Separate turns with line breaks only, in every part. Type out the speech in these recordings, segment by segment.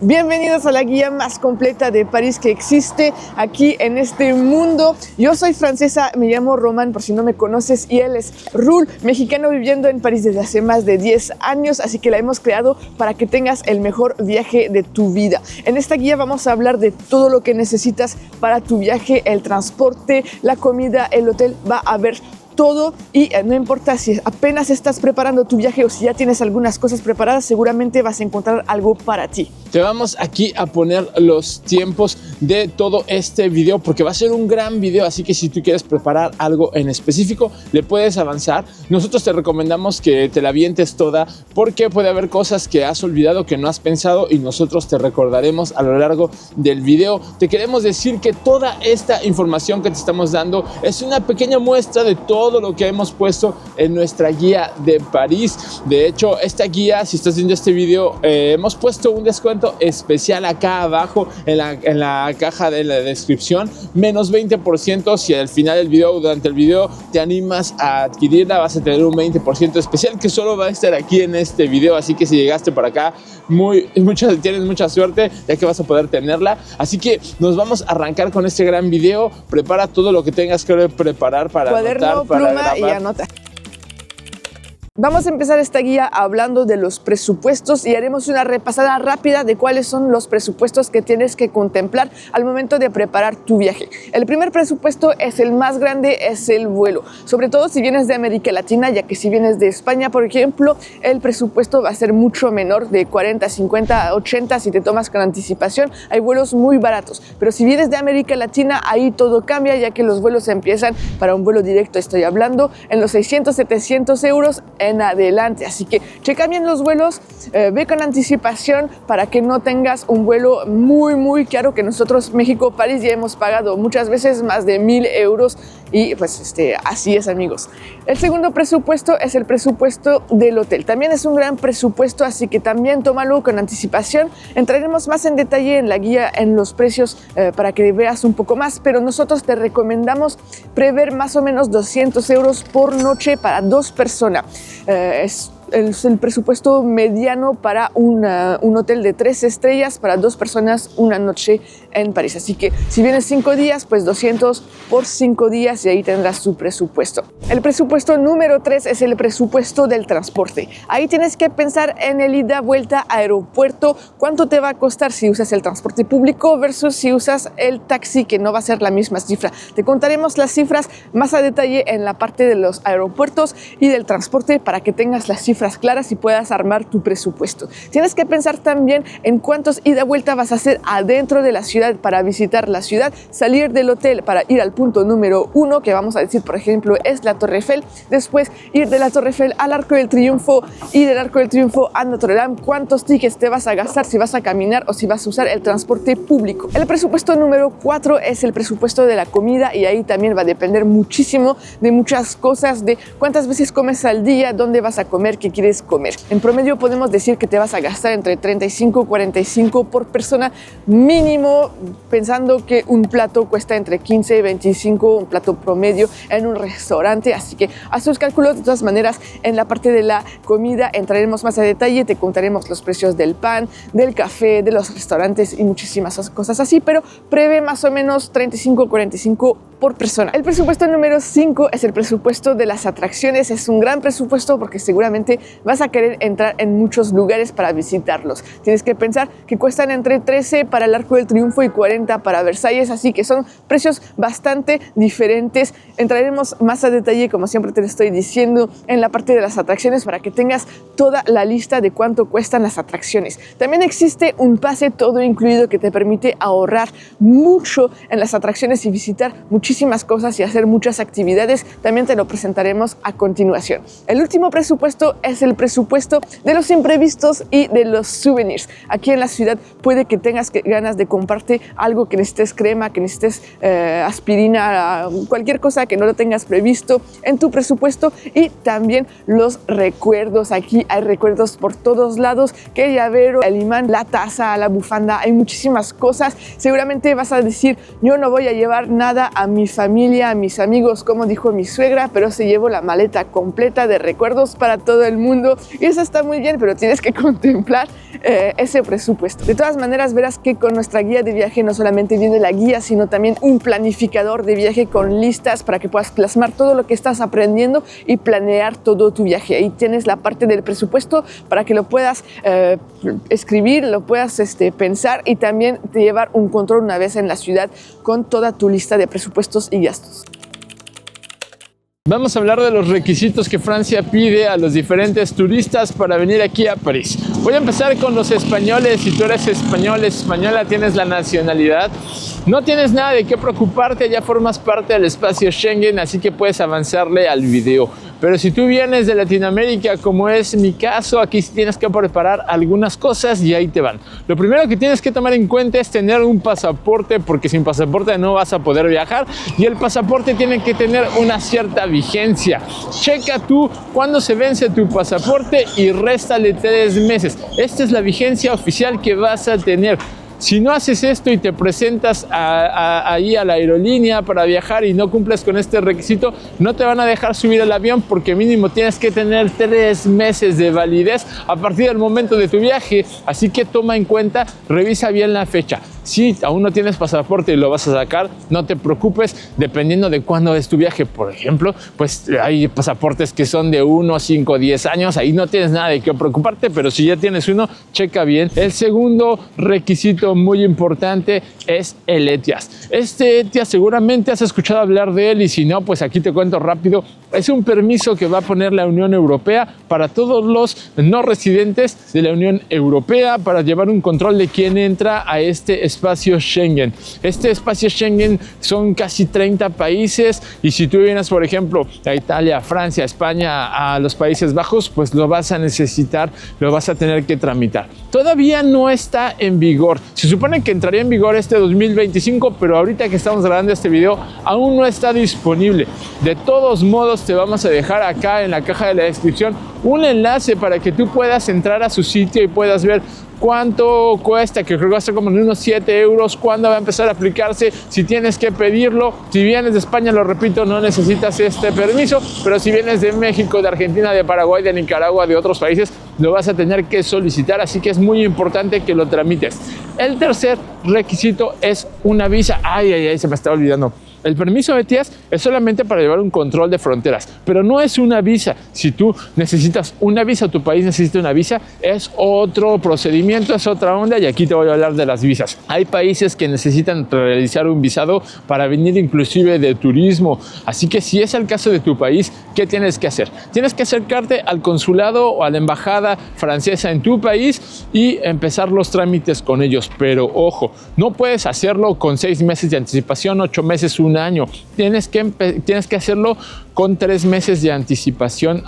Bienvenidos a la guía más completa de París que existe aquí en este mundo. Yo soy francesa, me llamo Román por si no me conoces, y él es Rul, mexicano viviendo en París desde hace más de 10 años, así que la hemos creado para que tengas el mejor viaje de tu vida. En esta guía vamos a hablar de todo lo que necesitas para tu viaje, el transporte, la comida, el hotel, va a haber todo, y no importa si apenas estás preparando tu viaje o si ya tienes algunas cosas preparadas, seguramente vas a encontrar algo para ti.
Te vamos aquí a poner los tiempos de todo este video porque va a ser un gran video, así que si tú quieres preparar algo en específico, le puedes avanzar. Nosotros te recomendamos que te la avientes toda porque puede haber cosas que has olvidado, que no has pensado, y nosotros te recordaremos a lo largo del video. Te queremos decir que toda esta información que te estamos dando es una pequeña muestra de todo lo que hemos puesto en nuestra guía de París. De hecho, esta guía, si estás viendo este video, hemos puesto un descuento especial acá abajo en la caja de la descripción, menos 20%. Si al final del video, durante el video, te animas a adquirirla, vas a tener un 20% especial que solo va a estar aquí en este video. Así que si llegaste por acá, tienes mucha suerte, ya que vas a poder tenerla. Así que nos vamos a arrancar con este gran video. Prepara todo lo que tengas que preparar para
cuaderno,
anotar, para
pluma
grabar.
Y anota. Vamos a empezar esta guía hablando de los presupuestos y haremos una repasada rápida de cuáles son los presupuestos que tienes que contemplar al momento de preparar tu viaje. El primer presupuesto es el más grande, es el vuelo. Sobre todo si vienes de América Latina, ya que si vienes de España, por ejemplo, el presupuesto va a ser mucho menor, de 40, 50, 80 si te tomas con anticipación. Hay vuelos muy baratos, pero si vienes de América Latina, ahí todo cambia, ya que los vuelos empiezan, para un vuelo directo estoy hablando, en los 600, 700 euros en adelante. Así que checa bien los vuelos, ve con anticipación para que no tengas un vuelo muy caro, que nosotros México-París ya hemos pagado muchas veces más de 1000 euros y pues así es, amigos. El segundo presupuesto es el presupuesto del hotel. También es un gran presupuesto, así que también tómalo con anticipación. Entraremos más en detalle en la guía en los precios para que veas un poco más, pero nosotros te recomendamos prever más o menos 200 euros por noche para 2 personas. Es el presupuesto mediano para un hotel de 3 estrellas para 2 personas una noche en París. Así que si vienes 5 días, pues 200 por 5 días y ahí tendrás tu presupuesto. El presupuesto número 3 es el presupuesto del transporte. Ahí tienes que pensar en el ida-vuelta aeropuerto. ¿Cuánto te va a costar si usas el transporte público versus si usas el taxi, que no va a ser la misma cifra? Te contaremos las cifras más a detalle en la parte de los aeropuertos y del transporte para que tengas las cifras claras y puedas armar tu presupuesto. Tienes que pensar también en cuántos ida-vuelta vas a hacer adentro de la ciudad para visitar la ciudad, salir del hotel para ir al punto número 1, que vamos a decir, por ejemplo, es la Torre Eiffel, después ir de la Torre Eiffel al Arco del Triunfo y del Arco del Triunfo a Notre Dame. ¿Cuántos tickets te vas a gastar si vas a caminar o si vas a usar el transporte público? El presupuesto número 4 es el presupuesto de la comida, y ahí también va a depender muchísimo de muchas cosas, de cuántas veces comes al día, dónde vas a comer, qué quieres comer. En promedio podemos decir que te vas a gastar entre 35 y 45 por persona mínimo, pensando que un plato cuesta entre 15 y 25, un plato promedio en un restaurante. Así que haz tus cálculos. De todas maneras, en la parte de la comida entraremos más a detalle, te contaremos los precios del pan, del café, de los restaurantes y muchísimas cosas así, pero prevé más o menos 35 45 por persona. El presupuesto número 5 es el presupuesto de las atracciones. Es un gran presupuesto porque seguramente vas a querer entrar en muchos lugares para visitarlos. Tienes que pensar que cuestan entre 13 para el Arco del Triunfo y 40 para Versalles, así que son precios bastante diferentes. Entraremos más a detalle, como siempre te lo estoy diciendo, en la parte de las atracciones para que tengas toda la lista de cuánto cuestan las atracciones. También existe un pase todo incluido que te permite ahorrar mucho en las atracciones y visitar muchísimas cosas y hacer muchas actividades. También te lo presentaremos a continuación. El último presupuesto es el presupuesto de los imprevistos y de los souvenirs. Aquí en la ciudad puede que tengas ganas de comprar llevarte algo que necesites, crema, que necesites aspirina, cualquier cosa que no lo tengas previsto en tu presupuesto. Y también los recuerdos. Aquí hay recuerdos por todos lados, que el llavero, el imán, la taza, la bufanda, hay muchísimas cosas. Seguramente vas a decir, yo no voy a llevar nada a mi familia, a mis amigos, como dijo mi suegra, pero se llevo la maleta completa de recuerdos para todo el mundo, y eso está muy bien, pero tienes que contemplar ese presupuesto. De todas maneras, verás que con nuestra guía de viaje no solamente viene la guía, sino también un planificador de viaje con listas para que puedas plasmar todo lo que estás aprendiendo y planear todo tu viaje. Ahí tienes la parte del presupuesto para que lo puedas escribir, lo puedas pensar, y también llevar un control una vez en la ciudad con toda tu lista de presupuestos y gastos.
Vamos a hablar de los requisitos que Francia pide a los diferentes turistas para venir aquí a París. Voy a empezar con los españoles. Si tú eres español, española, tienes la nacionalidad, no tienes nada de qué preocuparte, ya formas parte del espacio Schengen, así que puedes avanzarle al video. Pero si tú vienes de Latinoamérica, como es mi caso, aquí sí tienes que preparar algunas cosas y ahí te van. Lo primero que tienes que tomar en cuenta es tener un pasaporte, porque sin pasaporte no vas a poder viajar, y el pasaporte tiene que tener una cierta vigencia. Checa tú cuándo se vence tu pasaporte y réstale 3 meses. Esta es la vigencia oficial que vas a tener. Si no haces esto y te presentas ahí a la aerolínea para viajar y no cumples con este requisito, no te van a dejar subir al avión, porque mínimo tienes que tener 3 meses de validez a partir del momento de tu viaje. Así que toma en cuenta, revisa bien la fecha. Si aún no tienes pasaporte y lo vas a sacar, no te preocupes, dependiendo de cuándo es tu viaje. Por ejemplo, pues hay pasaportes que son de 1, 5, 10 años, ahí no tienes nada de qué preocuparte, pero si ya tienes uno, checa bien. El segundo requisito muy importante es el ETIAS. Este ETIAS seguramente has escuchado hablar de él, y si no, pues aquí te cuento rápido. Es un permiso que va a poner la Unión Europea para todos los no residentes de la Unión Europea, para llevar un control de quién entra a este espacio Schengen. Este espacio Schengen son casi 30 países, y si tú vienes, por ejemplo, a Italia, Francia, España, a los Países Bajos, pues lo vas a necesitar, lo vas a tener que tramitar. Todavía no está en vigor. Se supone que entraría en vigor este 2025, pero ahorita que estamos grabando este video aún no está disponible. De todos modos, te vamos a dejar acá en la caja de la descripción un enlace para que tú puedas entrar a su sitio y puedas ver cuánto cuesta, que creo que va a ser como en unos 7 euros, cuándo va a empezar a aplicarse, si tienes que pedirlo. Si vienes de España, lo repito, no necesitas este permiso, pero si vienes de México, de Argentina, de Paraguay, de Nicaragua, de otros países, lo vas a tener que solicitar, así que es muy importante que lo tramites. El tercer requisito es una visa. Se me estaba olvidando. El permiso de ETIAS es solamente para llevar un control de fronteras, pero no es una visa. Si tú necesitas una visa, tu país necesita una visa, es otro procedimiento, es otra onda, y aquí te voy a hablar de las visas. Hay países que necesitan realizar un visado para venir inclusive de turismo, así que si es el caso de tu país, ¿qué tienes que hacer? Tienes que acercarte al consulado o a la embajada francesa en tu país y empezar los trámites con ellos, pero ojo, no puedes hacerlo con 6 meses de anticipación, 8 meses, un año. Tienes que hacerlo con 3 meses de anticipación.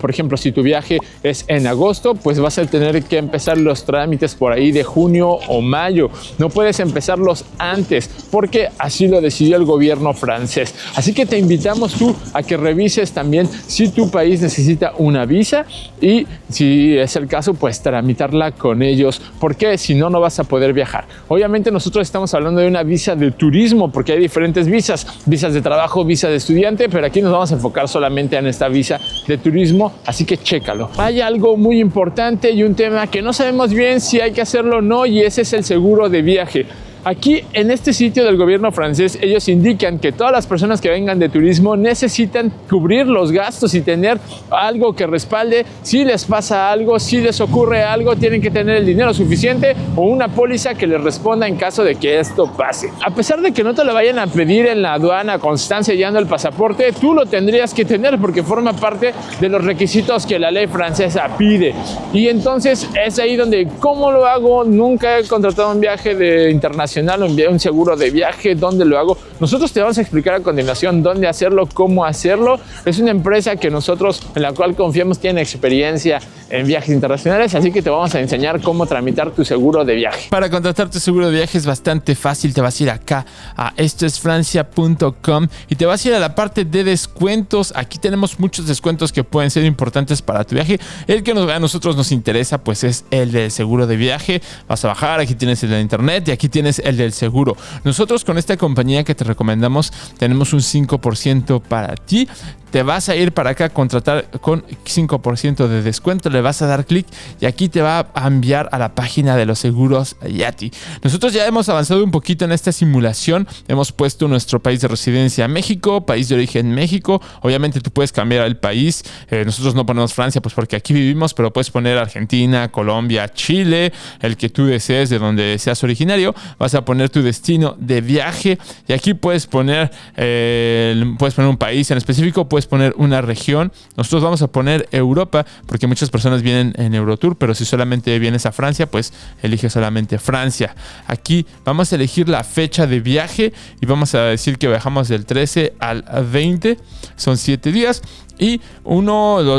Por ejemplo, si tu viaje es en agosto, pues vas a tener que empezar los trámites por ahí de junio o mayo. No puedes empezarlos antes, porque así lo decidió el gobierno francés. Así que te invitamos tú a que revises también si tu país necesita una visa, y si es el caso, pues tramitarla con ellos, porque si no, no vas a poder viajar. Obviamente nosotros estamos hablando de una visa de turismo, porque hay diferentes visas de trabajo, visa de estudiante, pero aquí nos vamos a enfocar solamente en esta visa de turismo, así que chécalo. Hay algo muy importante y un tema que no sabemos bien si hay que hacerlo o no, y ese es el seguro de viaje. Aquí en este sitio del gobierno francés, ellos indican que todas las personas que vengan de turismo necesitan cubrir los gastos y tener algo que respalde. Si les pasa algo, si les ocurre algo, tienen que tener el dinero suficiente o una póliza que les responda en caso de que esto pase. A pesar de que no te lo vayan a pedir en la aduana cuando están sellando el pasaporte, tú lo tendrías que tener porque forma parte de los requisitos que la ley francesa pide. Y entonces es ahí donde, ¿cómo lo hago? Nunca he contratado un viaje internacional internacional o enviar un seguro de viaje? ¿Dónde lo hago? Nosotros te vamos a explicar a continuación dónde hacerlo, cómo hacerlo. Es una empresa que nosotros, en la cual confiamos, tiene experiencia en viajes internacionales, así que te vamos a enseñar cómo tramitar tu seguro de viaje. Para contratar tu seguro de viaje es bastante fácil. Te vas a ir acá a estoesfrancia.com y te vas a ir a la parte de descuentos. Aquí tenemos muchos descuentos que pueden ser importantes para tu viaje. El que a nosotros nos interesa pues es el del seguro de viaje. Vas a bajar, aquí tienes el de internet y aquí tienes el del seguro. Nosotros con esta compañía que te recomendamos tenemos un 5% para ti. Te vas a ir para acá a contratar con 5% de descuento, le vas a dar clic y aquí te va a enviar a la página de los seguros Yati. Nosotros ya hemos avanzado un poquito en esta simulación, hemos puesto nuestro país de residencia México, país de origen México. Obviamente tú puedes cambiar el país, nosotros no ponemos Francia pues porque aquí vivimos, pero puedes poner Argentina, Colombia, Chile, el que tú desees, de donde seas originario. Vas a poner tu destino de viaje y aquí puedes poner un país en específico, puedes poner una región. Nosotros vamos a poner Europa porque muchas personas vienen en Eurotour, pero si solamente vienes a Francia, pues elige solamente Francia. Aquí vamos a elegir la fecha de viaje y vamos a decir que viajamos del 13 al 20, son 7 días. Y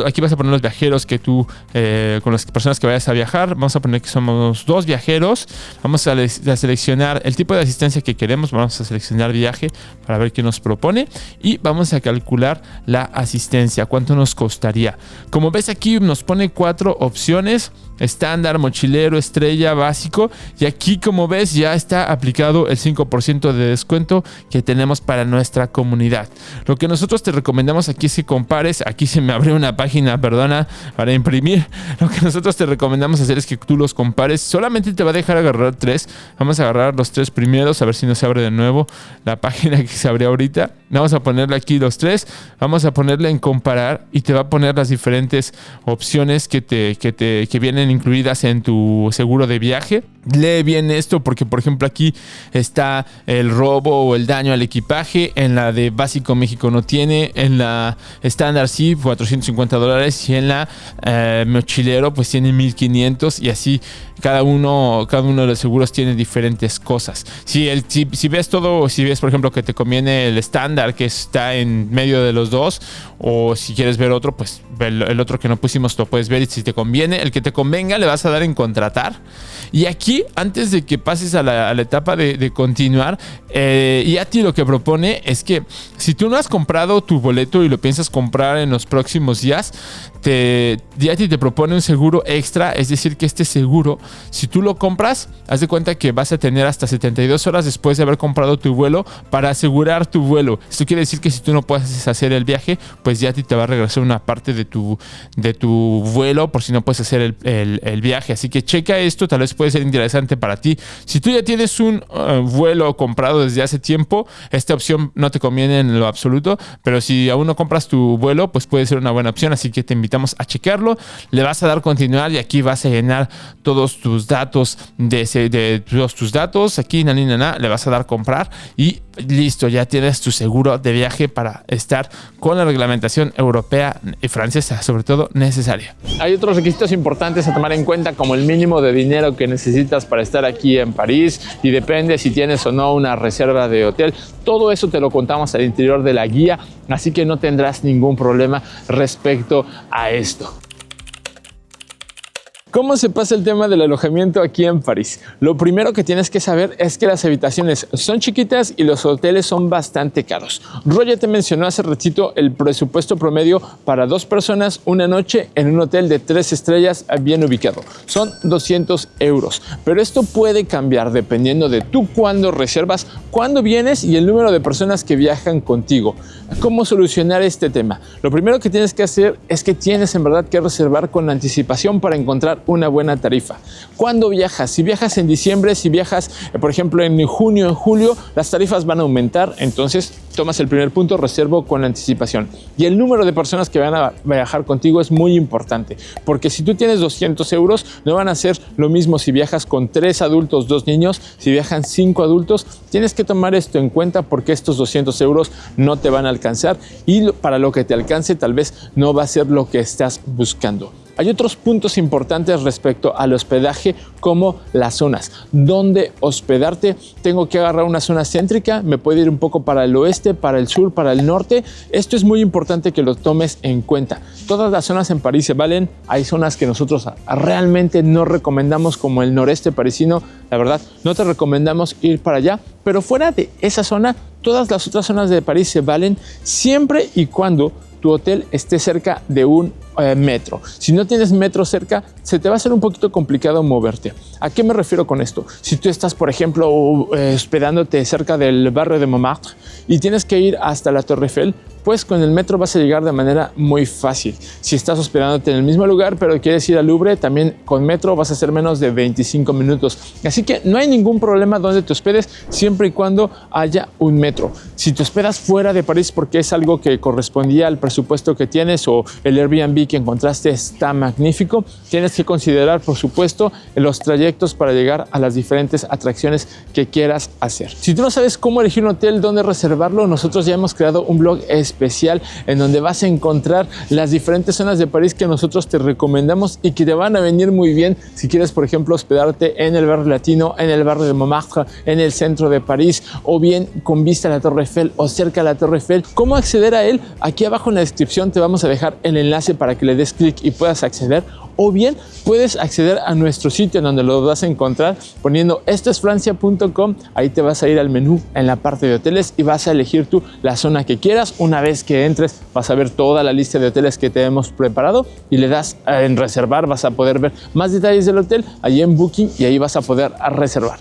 aquí vas a poner los viajeros que tú, con las personas que vayas a viajar. Vamos a poner que somos 2 viajeros. Vamos a seleccionar el tipo de asistencia que queremos. Vamos a seleccionar viaje para ver qué nos propone. Y vamos a calcular la asistencia. ¿Cuánto nos costaría? Como ves aquí nos pone 4 opciones. Estándar, mochilero, estrella, básico. Y aquí como ves ya está aplicado el 5% de descuento que tenemos para nuestra comunidad. Lo que nosotros te recomendamos aquí es que compares. Aquí se me abrió una página, perdona, para imprimir. Lo que nosotros te recomendamos hacer es que tú los compares. Solamente te va a dejar agarrar 3. Vamos a agarrar los 3 primeros, a ver si no se abre de nuevo la página que se abrió ahorita. Vamos a ponerle aquí los 3. Vamos a ponerle en comparar y te va a poner las diferentes opciones que vienen incluidas en tu seguro de viaje. Lee bien esto porque, por ejemplo, aquí está el robo o el daño al equipaje. En la de básico México no tiene. En la estándar sí, $450. Y en la mochilero pues tiene 1,500. Y así cada uno de los seguros tiene diferentes cosas. Si ves todo, si ves, por ejemplo, que te conviene el estándar que está en medio de los dos, o si quieres ver otro, pues el otro que no pusimos lo puedes ver, y si te conviene, el que te convenga le vas a dar en contratar. Y aquí, antes de que pases a la etapa de continuar, Yati lo que propone es que si tú no has comprado tu boleto y lo piensas comprar en los próximos días, Yati te propone un seguro extra. Es decir, que este seguro, si tú lo compras, haz de cuenta que vas a tener hasta 72 horas después de haber comprado tu vuelo para asegurar tu vuelo. Esto quiere decir que si tú no puedes hacer el viaje, pues Yati te va a regresar una parte de tu vuelo por si no puedes hacer el viaje. Así que checa esto, tal vez puede ser interesante para ti. Si tú ya tienes un vuelo comprado desde hace tiempo, esta opción no te conviene en lo absoluto, pero si aún no compras tu vuelo, pues puede ser una buena opción. Así que te invitamos a checarlo. Le vas a dar continuar y aquí vas a llenar todos tus datos todos tus datos. Aquí le vas a dar comprar y listo, ya tienes tu seguro de viaje para estar con la reglamentación europea y francesa, sobre todo, necesaria. Hay otros requisitos importantes a tomar en cuenta, como el mínimo de dinero que necesitas para estar aquí en París, y depende si tienes o no una reserva de hotel. Todo eso te lo contamos al interior de la guía, así que no tendrás ningún problema respecto a esto. ¿Cómo se pasa el tema del alojamiento aquí en París? Lo primero que tienes que saber es que las habitaciones son chiquitas y los hoteles son bastante caros. Roger te mencionó hace ratito el presupuesto promedio para 2 personas una noche en un hotel de 3 estrellas bien ubicado. Son 200 euros. Pero esto puede cambiar dependiendo de tú cuándo reservas, cuándo vienes y el número de personas que viajan contigo. ¿Cómo solucionar este tema? Lo primero que tienes que hacer es que tienes en verdad que reservar con anticipación para encontrar una buena tarifa. ¿Cuándo viajas? Si viajas en diciembre, si viajas, por ejemplo, en junio, en julio, las tarifas van a aumentar. Entonces, tomas el primer punto, reservo con anticipación. Y el número de personas que van a viajar contigo es muy importante, porque si tú tienes 200 euros, no van a ser lo mismo si viajas con 3 adultos, 2 niños, si viajan 5 adultos. Tienes que tomar esto en cuenta porque estos 200 euros no te van a alcanzar alcanzar y para lo que te alcance tal vez no va a ser lo que estás buscando. Hay otros puntos importantes respecto al hospedaje, como las zonas. ¿Dónde hospedarte? Tengo que agarrar una zona céntrica, me puedo ir un poco para el oeste, para el sur, para el norte. Esto es muy importante que lo tomes en cuenta. Todas las zonas en París se valen. Hay zonas que nosotros realmente no recomendamos, como el noreste parisino. La verdad, no te recomendamos ir para allá. Pero fuera de esa zona, todas las otras zonas de París se valen siempre y cuando tu hotel esté cerca de un metro. Si no tienes metro cerca, se te va a hacer un poquito complicado moverte. ¿A qué me refiero con esto? Si tú estás, por ejemplo, hospedándote cerca del barrio de Montmartre y tienes que ir hasta la Torre Eiffel, pues con el metro vas a llegar de manera muy fácil. Si estás hospedándote en el mismo lugar, pero quieres ir al Louvre, también con metro vas a hacer menos de 25 minutos. Así que no hay ningún problema donde te hospedes, siempre y cuando haya un metro. Si te hospedas fuera de París porque es algo que correspondía al presupuesto que tienes o el Airbnb que encontraste está magnífico, tienes que considerar, por supuesto, los trayectos para llegar a las diferentes atracciones que quieras hacer. Si tú no sabes cómo elegir un hotel, dónde reservarlo, nosotros ya hemos creado un blog especial en donde vas a encontrar las diferentes zonas de París que nosotros te recomendamos y que te van a venir muy bien si quieres, por ejemplo, hospedarte en el barrio latino, en el barrio de Montmartre, en el centro de París, o bien con vista a la Torre Eiffel o cerca a la Torre Eiffel. ¿Cómo acceder a él? Aquí abajo en la descripción te vamos a dejar el enlace para que le des clic y puedas acceder, o bien puedes acceder a nuestro sitio en donde lo vas a encontrar poniendo estoesfrancia.com. Ahí te vas a ir al menú en la parte de hoteles y vas a elegir tú la zona que quieras. Una vez que entres vas a ver toda la lista de hoteles que te hemos preparado y le das en reservar, vas a poder ver más detalles del hotel allí en Booking y ahí vas a poder reservar.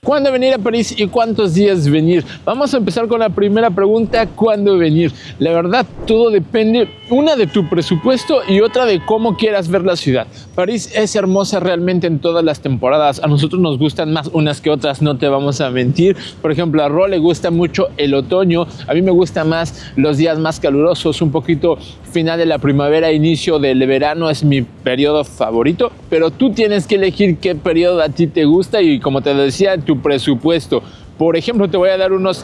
¿Cuándo venir a París y cuántos días venir? Vamos a empezar con la primera pregunta, ¿cuándo venir? La verdad, todo depende, una, de tu presupuesto y otra de cómo quieras ver la ciudad. París es hermosa realmente en todas las temporadas. A nosotros nos gustan más unas que otras, no te vamos a mentir. Por ejemplo, a Ro le gusta mucho el otoño. A mí me gusta más los días más calurosos, un poquito final de la primavera, inicio del verano es mi periodo favorito. Pero tú tienes que elegir qué periodo a ti te gusta y, como te decía, tu presupuesto. Por ejemplo, te voy a dar unos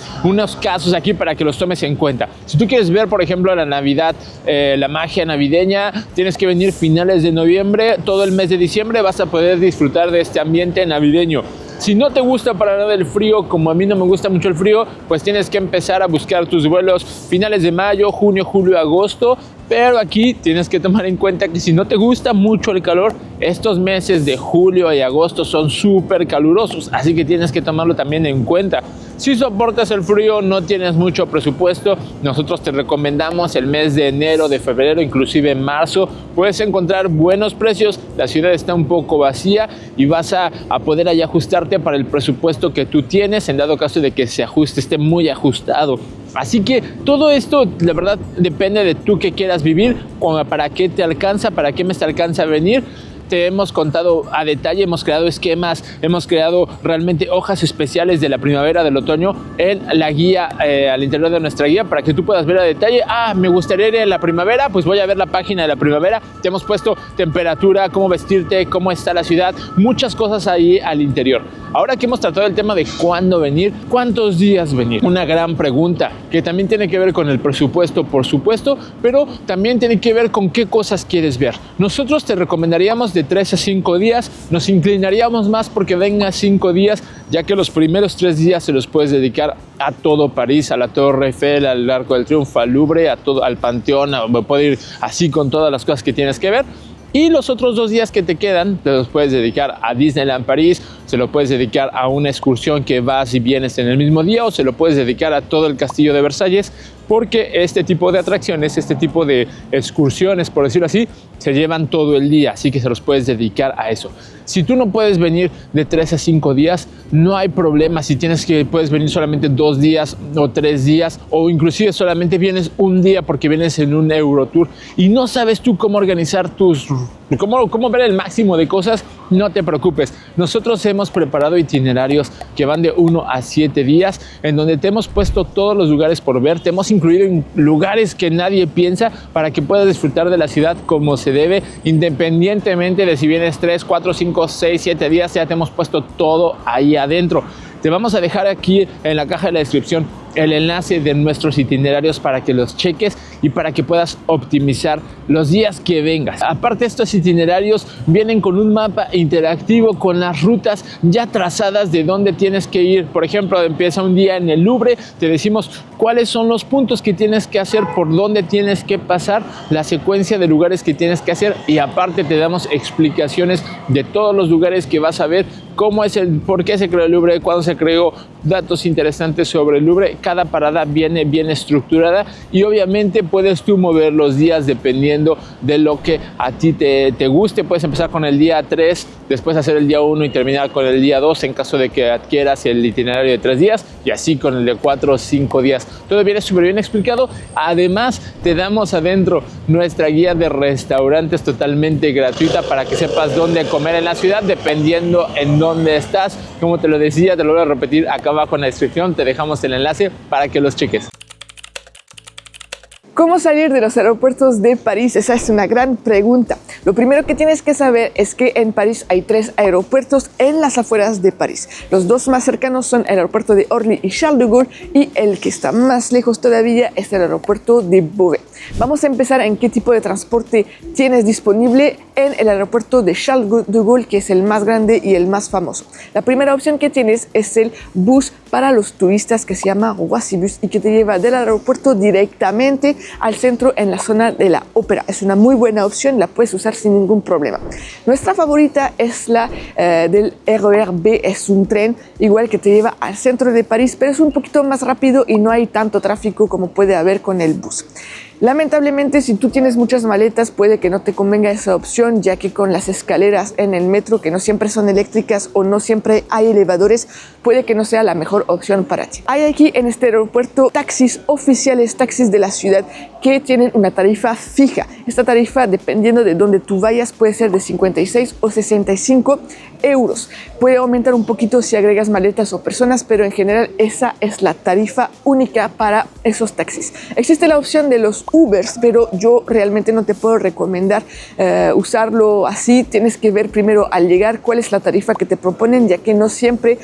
casos aquí para que los tomes en cuenta. Si tú quieres ver, por ejemplo, la Navidad, la magia navideña, tienes que venir finales de noviembre. Todo el mes de diciembre vas a poder disfrutar de este ambiente navideño. Si no te gusta para nada el frío, como a mí no me gusta mucho el frío, pues tienes que empezar a buscar tus vuelos finales de mayo, junio, julio, agosto. Pero aquí tienes que tomar en cuenta que si no te gusta mucho el calor, estos meses de julio y agosto son súper calurosos, así que tienes que tomarlo también en cuenta. Si soportas el frío, no tienes mucho presupuesto, nosotros te recomendamos el mes de enero, de febrero, inclusive en marzo. Puedes encontrar buenos precios, la ciudad está un poco vacía y vas a poder ahí ajustarte para el presupuesto que tú tienes, en dado caso de que se ajuste, esté muy ajustado. Así que todo esto, la verdad, depende de tú que quieras vivir, para qué te alcanza, para qué mes te alcanza a venir. Te hemos contado a detalle, hemos creado esquemas, hemos creado realmente hojas especiales de la primavera, del otoño en la guía, al interior de nuestra guía, para que tú puedas ver a detalle. Me gustaría ir en la primavera, pues voy a ver la página de la primavera. Te hemos puesto temperatura, cómo vestirte, cómo está la ciudad, muchas cosas ahí al interior. Ahora que hemos tratado el tema de cuándo venir, cuántos días venir, una gran pregunta que también tiene que ver con el presupuesto, por supuesto, pero también tiene que ver con qué cosas quieres ver. Nosotros te recomendaríamos de 3 a 5 días, nos inclinaríamos más porque vengas 5 días, ya que los primeros 3 días se los puedes dedicar a todo París, a la Torre Eiffel, al Arco del Triunfo, al Louvre, a todo, al Panteón, puedes ir así con todas las cosas que tienes que ver. Y los otros 2 días que te quedan, te los puedes dedicar a Disneyland París, se lo puedes dedicar a una excursión que vas y vienes en el mismo día, o se lo puedes dedicar a todo el castillo de Versalles, porque este tipo de atracciones, este tipo de excursiones, por decirlo así, se llevan todo el día, así que se los puedes dedicar a eso. Si tú no puedes venir de 3 a 5 días, no hay problema. Si puedes venir solamente 2 días o 3 días, o inclusive solamente vienes un día porque vienes en un Eurotour y no sabes tú cómo organizar cómo ver el máximo de cosas, no te preocupes. Nosotros hemos preparado itinerarios que van de 1 a 7 días, en donde te hemos puesto todos los lugares por ver, te hemos incluido en lugares que nadie piensa para que puedas disfrutar de la ciudad como se debe, independientemente de si vienes 3, 4, 5, 6, 7 días, ya te hemos puesto todo ahí adentro. Te vamos a dejar aquí en la caja de la descripción el enlace de nuestros itinerarios para que los cheques y para que puedas optimizar los días que vengas. Aparte, estos itinerarios vienen con un mapa interactivo con las rutas ya trazadas de dónde tienes que ir. Por ejemplo, empieza un día en el Louvre, te decimos cuáles son los puntos que tienes que hacer, por dónde tienes que pasar, la secuencia de lugares que tienes que hacer, y aparte te damos explicaciones de todos los lugares que vas a ver, cómo es por qué se creó el Louvre, cuándo se creó, datos interesantes sobre el Louvre. Cada parada viene bien estructurada y obviamente puedes tú mover los días dependiendo de lo que a ti te guste. Puedes empezar con el día 3, después hacer el día 1 y terminar con el día 2 en caso de que adquieras el itinerario de 3 días, y así con el de 4 o 5 días. Todo viene súper bien explicado. Además, te damos adentro nuestra guía de restaurantes totalmente gratuita para que sepas dónde comer en la ciudad dependiendo en dónde estás. Como te lo decía, te lo voy a repetir acá abajo en la descripción, te dejamos el enlace para que los cheques.
¿Cómo salir de los aeropuertos de París? Esa es una gran pregunta. Lo primero que tienes que saber es que en París hay 3 aeropuertos en las afueras de París. Los 2 más cercanos son el aeropuerto de Orly y Charles de Gaulle, y el que está más lejos todavía es el aeropuerto de Beauvais. Vamos a empezar en qué tipo de transporte tienes disponible en el aeropuerto de Charles de Gaulle, que es el más grande y el más famoso. La primera opción que tienes es el bus para los turistas que se llama Roissy-Bus y que te lleva del aeropuerto directamente al centro en la zona de la ópera. Es una muy buena opción, la puedes usar sin ningún problema. Nuestra favorita es la del RER B, es un tren igual que te lleva al centro de París, pero es un poquito más rápido y no hay tanto tráfico como puede haber con el bus. Lamentablemente, si tú tienes muchas maletas, puede que no te convenga esa opción, ya que con las escaleras en el metro, que no siempre son eléctricas o no siempre hay elevadores, puede que no sea la mejor opción para ti. Hay aquí en este aeropuerto taxis oficiales, taxis de la ciudad, que tienen una tarifa fija. Esta tarifa, dependiendo de dónde tú vayas, puede ser de 56 o 65 euros. Puede aumentar un poquito si agregas maletas o personas, pero en general esa es la tarifa única para esos taxis. Existe la opción de los Ubers, pero yo realmente no te puedo recomendar usarlo así. Tienes que ver primero al llegar cuál es la tarifa que te proponen, ya que no siempre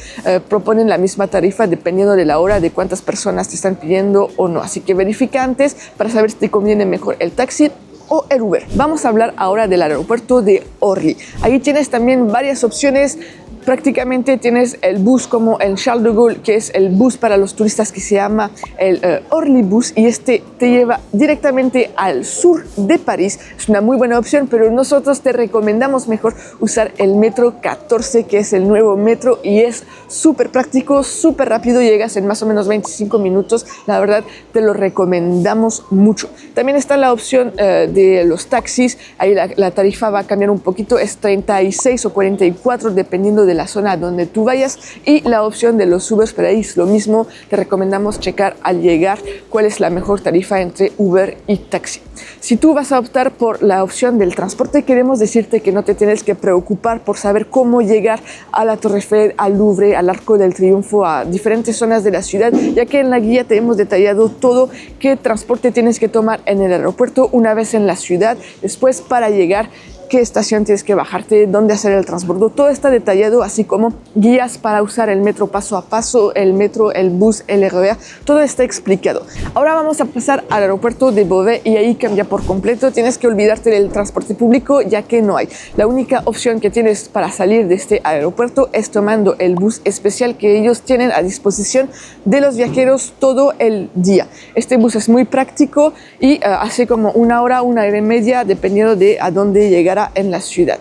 proponen la misma tarifa dependiendo de la hora, de cuántas personas te están pidiendo o no. Así que verifica antes para saber si te conviene mejor el taxi o el Uber. Vamos a hablar ahora del aeropuerto de Orly. Ahí tienes también varias opciones. Prácticamente tienes el bus como el Charles de Gaulle, que es el bus para los turistas que se llama el Orly Bus, y este te lleva directamente al sur de París. Es una muy buena opción, pero nosotros te recomendamos mejor usar el metro 14, que es el nuevo metro, y es súper práctico, súper rápido, llegas en más o menos 25 minutos. La verdad, te lo recomendamos mucho. También está la opción de los taxis. Ahí la tarifa va a cambiar un poquito, es 36 o 44 dependiendo de la zona donde tú vayas, y la opción de los Ubers, pero ahí es lo mismo. Te recomendamos checar al llegar cuál es la mejor tarifa entre Uber y taxi. Si tú vas a optar por la opción del transporte, queremos decirte que no te tienes que preocupar por saber cómo llegar a la Torre Eiffel, al Louvre, al Arco del Triunfo, a diferentes zonas de la ciudad, ya que en la guía te hemos detallado todo qué transporte tienes que tomar en el aeropuerto una vez en la ciudad, después para llegar, qué estación tienes que bajarte, dónde hacer el transbordo. Todo está detallado, así como guías para usar el metro paso a paso, el metro, el bus, el RER, todo está explicado. Ahora vamos a pasar al aeropuerto de Beauvais y ahí cambia por completo. Tienes que olvidarte del transporte público, ya que no hay. La única opción que tienes para salir de este aeropuerto es tomando el bus especial que ellos tienen a disposición de los viajeros todo el día. Este bus es muy práctico y hace como una hora y media, dependiendo de a dónde llegará en la ciudad.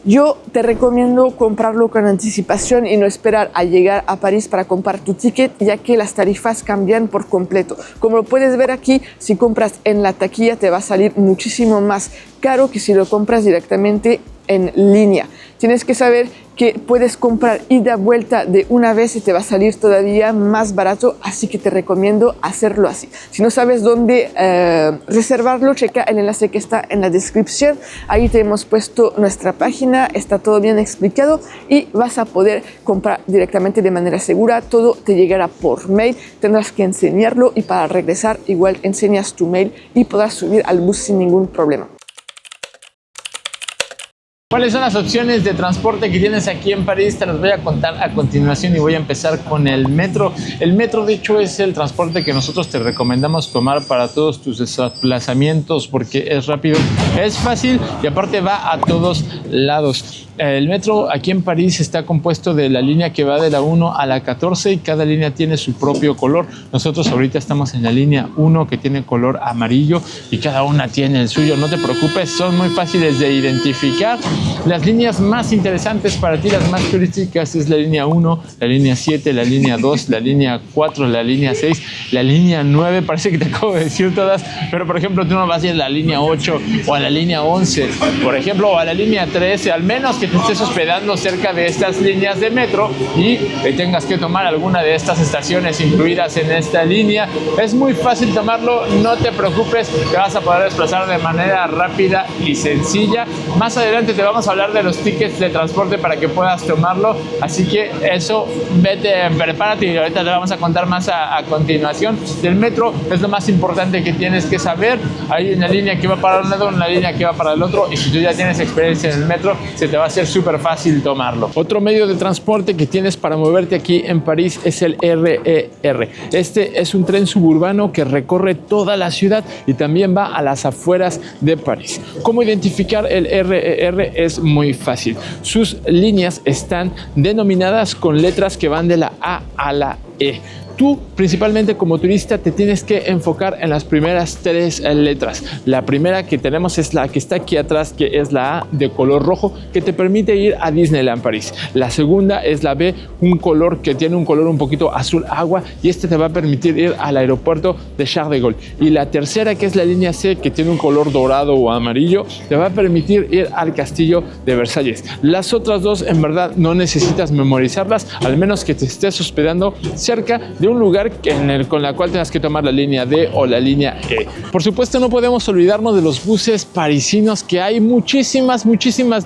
Yo te recomiendo comprarlo con anticipación y no esperar a llegar a París para comprar tu ticket, ya que las tarifas cambian por completo. Como lo puedes ver aquí, si compras en la taquilla te va a salir muchísimo más caro que si lo compras directamente en línea. Tienes que saber que puedes comprar ida vuelta de una vez y te va a salir todavía más barato, así que te recomiendo hacerlo así. Si no sabes dónde reservarlo, checa el enlace que está en la descripción. Ahí te hemos puesto nuestra página, está todo bien explicado y vas a poder comprar directamente de manera segura. Todo te llegará por mail, tendrás que enseñarlo y para regresar igual enseñas tu mail y podrás subir al bus sin ningún problema.
¿Cuáles son las opciones de transporte que tienes aquí en París? Te las voy a contar a continuación y voy a empezar con el metro. El metro, de hecho, es el transporte que nosotros te recomendamos tomar para todos tus desplazamientos porque es rápido, es fácil y aparte va a todos lados. El metro aquí en París está compuesto de la línea que va de la 1 a la 14 y cada línea tiene su propio color. Nosotros ahorita estamos en la línea 1 que tiene color amarillo y cada una tiene el suyo. No te preocupes, son muy fáciles de identificar. Las líneas más interesantes para ti, las más turísticas, es la línea 1, la línea 7, la línea 2, la línea 4, la línea 6, la línea 9. Parece que te acabo de decir todas, pero por ejemplo tú no vas a ir a la línea 8 o a la línea 11, por ejemplo, o a la línea 13, al menos que te estés hospedando cerca de estas líneas de metro y tengas que tomar alguna de estas estaciones incluidas en esta línea. Es muy fácil tomarlo, no te preocupes, te vas a poder desplazar de manera rápida y sencilla. Más adelante te vamos a hablar de los tickets de transporte para que puedas tomarlo, así que eso, vete, prepárate y ahorita te vamos a contar más a continuación. Del metro es lo más importante que tienes que saber. Hay una línea que va para un lado, una línea que va para el otro y si tú ya tienes experiencia en el metro, se te va a hacer súper fácil tomarlo. Otro medio de transporte que tienes para moverte aquí en París es el RER. Este es un tren suburbano que recorre toda la ciudad y también va a las afueras de París. ¿Cómo identificar el RER? Es muy fácil. Sus líneas están denominadas con letras que van de la A a la E. Tú, principalmente como turista, te tienes que enfocar en las primeras 3 letras. La primera que tenemos es la que está aquí atrás, que es la A de color rojo, que te permite ir a Disneyland París. La segunda es la B, un color que tiene un color un poquito azul agua, y este te va a permitir ir al aeropuerto de Charles de Gaulle. Y la tercera, que es la línea C, que tiene un color dorado o amarillo, te va a permitir ir al castillo de Versalles. Las otras dos, en verdad, no necesitas memorizarlas, al menos que te estés hospedando cerca de un lugar con la cual tengas que tomar la línea D o la línea E. Por supuesto, no podemos olvidarnos de los buses parisinos, que hay muchísimas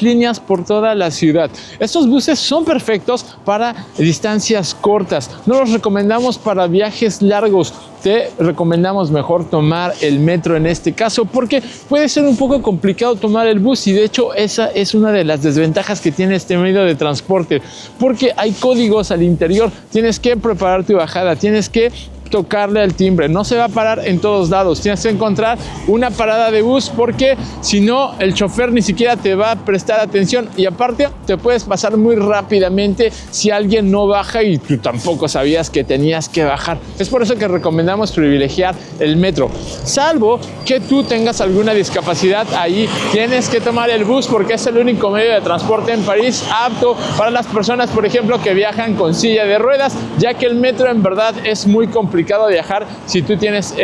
líneas por toda la ciudad. Estos buses son perfectos para distancias cortas. No los recomendamos para viajes largos. Te recomendamos mejor tomar el metro en este caso porque puede ser un poco complicado tomar el bus y de hecho esa es una de las desventajas que tiene este medio de transporte porque hay códigos al interior, tienes que preparar tu bajada, tienes que tocarle al timbre, no se va a parar en todos lados, tienes que encontrar una parada de bus porque si no el chofer ni siquiera te va a prestar atención y aparte te puedes pasar muy rápidamente si alguien no baja y tú tampoco sabías que tenías que bajar. Es por eso que recomendamos privilegiar el metro, salvo que tú tengas alguna discapacidad, ahí tienes que tomar el bus porque es el único medio de transporte en París apto para las personas, por ejemplo, que viajan con silla de ruedas, ya que el metro en verdad es muy complicado viajar si tú tienes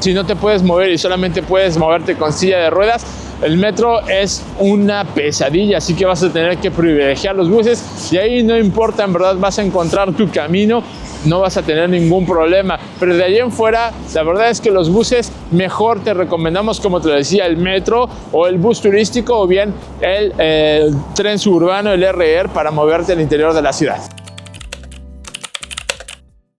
si no te puedes mover y solamente puedes moverte con silla de ruedas. El metro es una pesadilla, así que vas a tener que privilegiar los buses y ahí no importa, en verdad vas a encontrar tu camino, no vas a tener ningún problema, pero de ahí en fuera la verdad es que los buses mejor te recomendamos, como te lo decía, el metro o el bus turístico o bien el tren suburbano, el RER, para moverte al interior de la ciudad.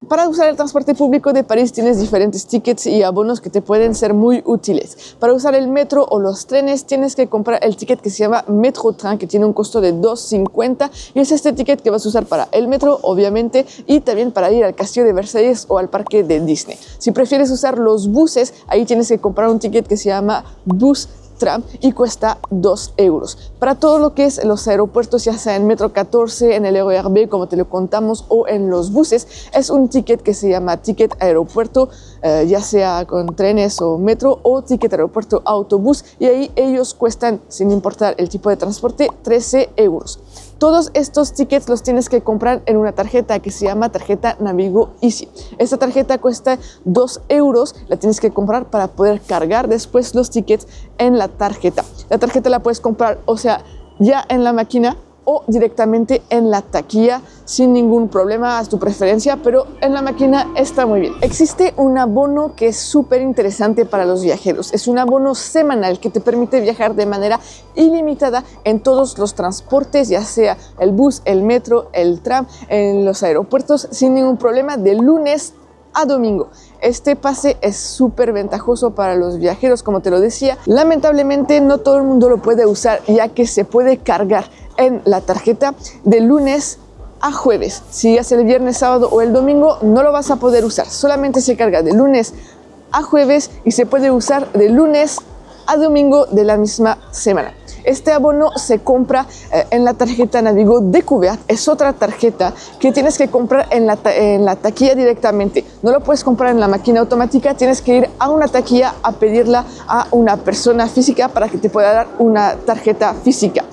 Para usar el transporte público de París tienes diferentes tickets y abonos que te pueden ser muy útiles. Para usar el metro o los trenes tienes que comprar el ticket que se llama Metro Train, que tiene un costo de 2,50 y es este ticket que vas a usar para el metro, obviamente, y también para ir al castillo de Versalles o al parque de Disney. Si prefieres usar los buses, ahí tienes que comprar un ticket que se llama Bus Tram y cuesta 2 euros. Para todo lo que es los aeropuertos, ya sea en Metro 14, en el RER, como te lo contamos, o en los buses, es un ticket que se llama Ticket Aeropuerto, ya sea con trenes o metro, o Ticket Aeropuerto Autobús, y ahí ellos cuestan, sin importar el tipo de transporte, 13 euros. Todos estos tickets los tienes que comprar en una tarjeta que se llama tarjeta Navigo Easy. Esta tarjeta cuesta 2 euros, la tienes que comprar para poder cargar después los tickets en la tarjeta. La tarjeta la puedes comprar, o sea, ya en la máquina o directamente en la taquilla sin ningún problema, a tu preferencia, pero en la máquina está muy bien. Existe un abono que es súper interesante para los viajeros. Es un abono semanal que te permite viajar de manera ilimitada en todos los transportes, ya sea el bus, el metro, el tram, en los aeropuertos, sin ningún problema, de lunes a domingo. Este pase es súper ventajoso para los viajeros, como te lo decía. Lamentablemente no todo el mundo lo puede usar, ya que se puede cargar en la tarjeta de lunes a jueves. Si es el viernes, sábado o el domingo, no lo vas a poder usar. Solamente se carga de lunes a jueves y se puede usar de lunes a domingo de la misma semana. Este abono se compra en la tarjeta Navigo Découverte. Es otra tarjeta que tienes que comprar en la taquilla directamente. No lo puedes comprar en la máquina automática, tienes que ir a una taquilla a pedirla a una persona física para que te pueda dar una tarjeta física.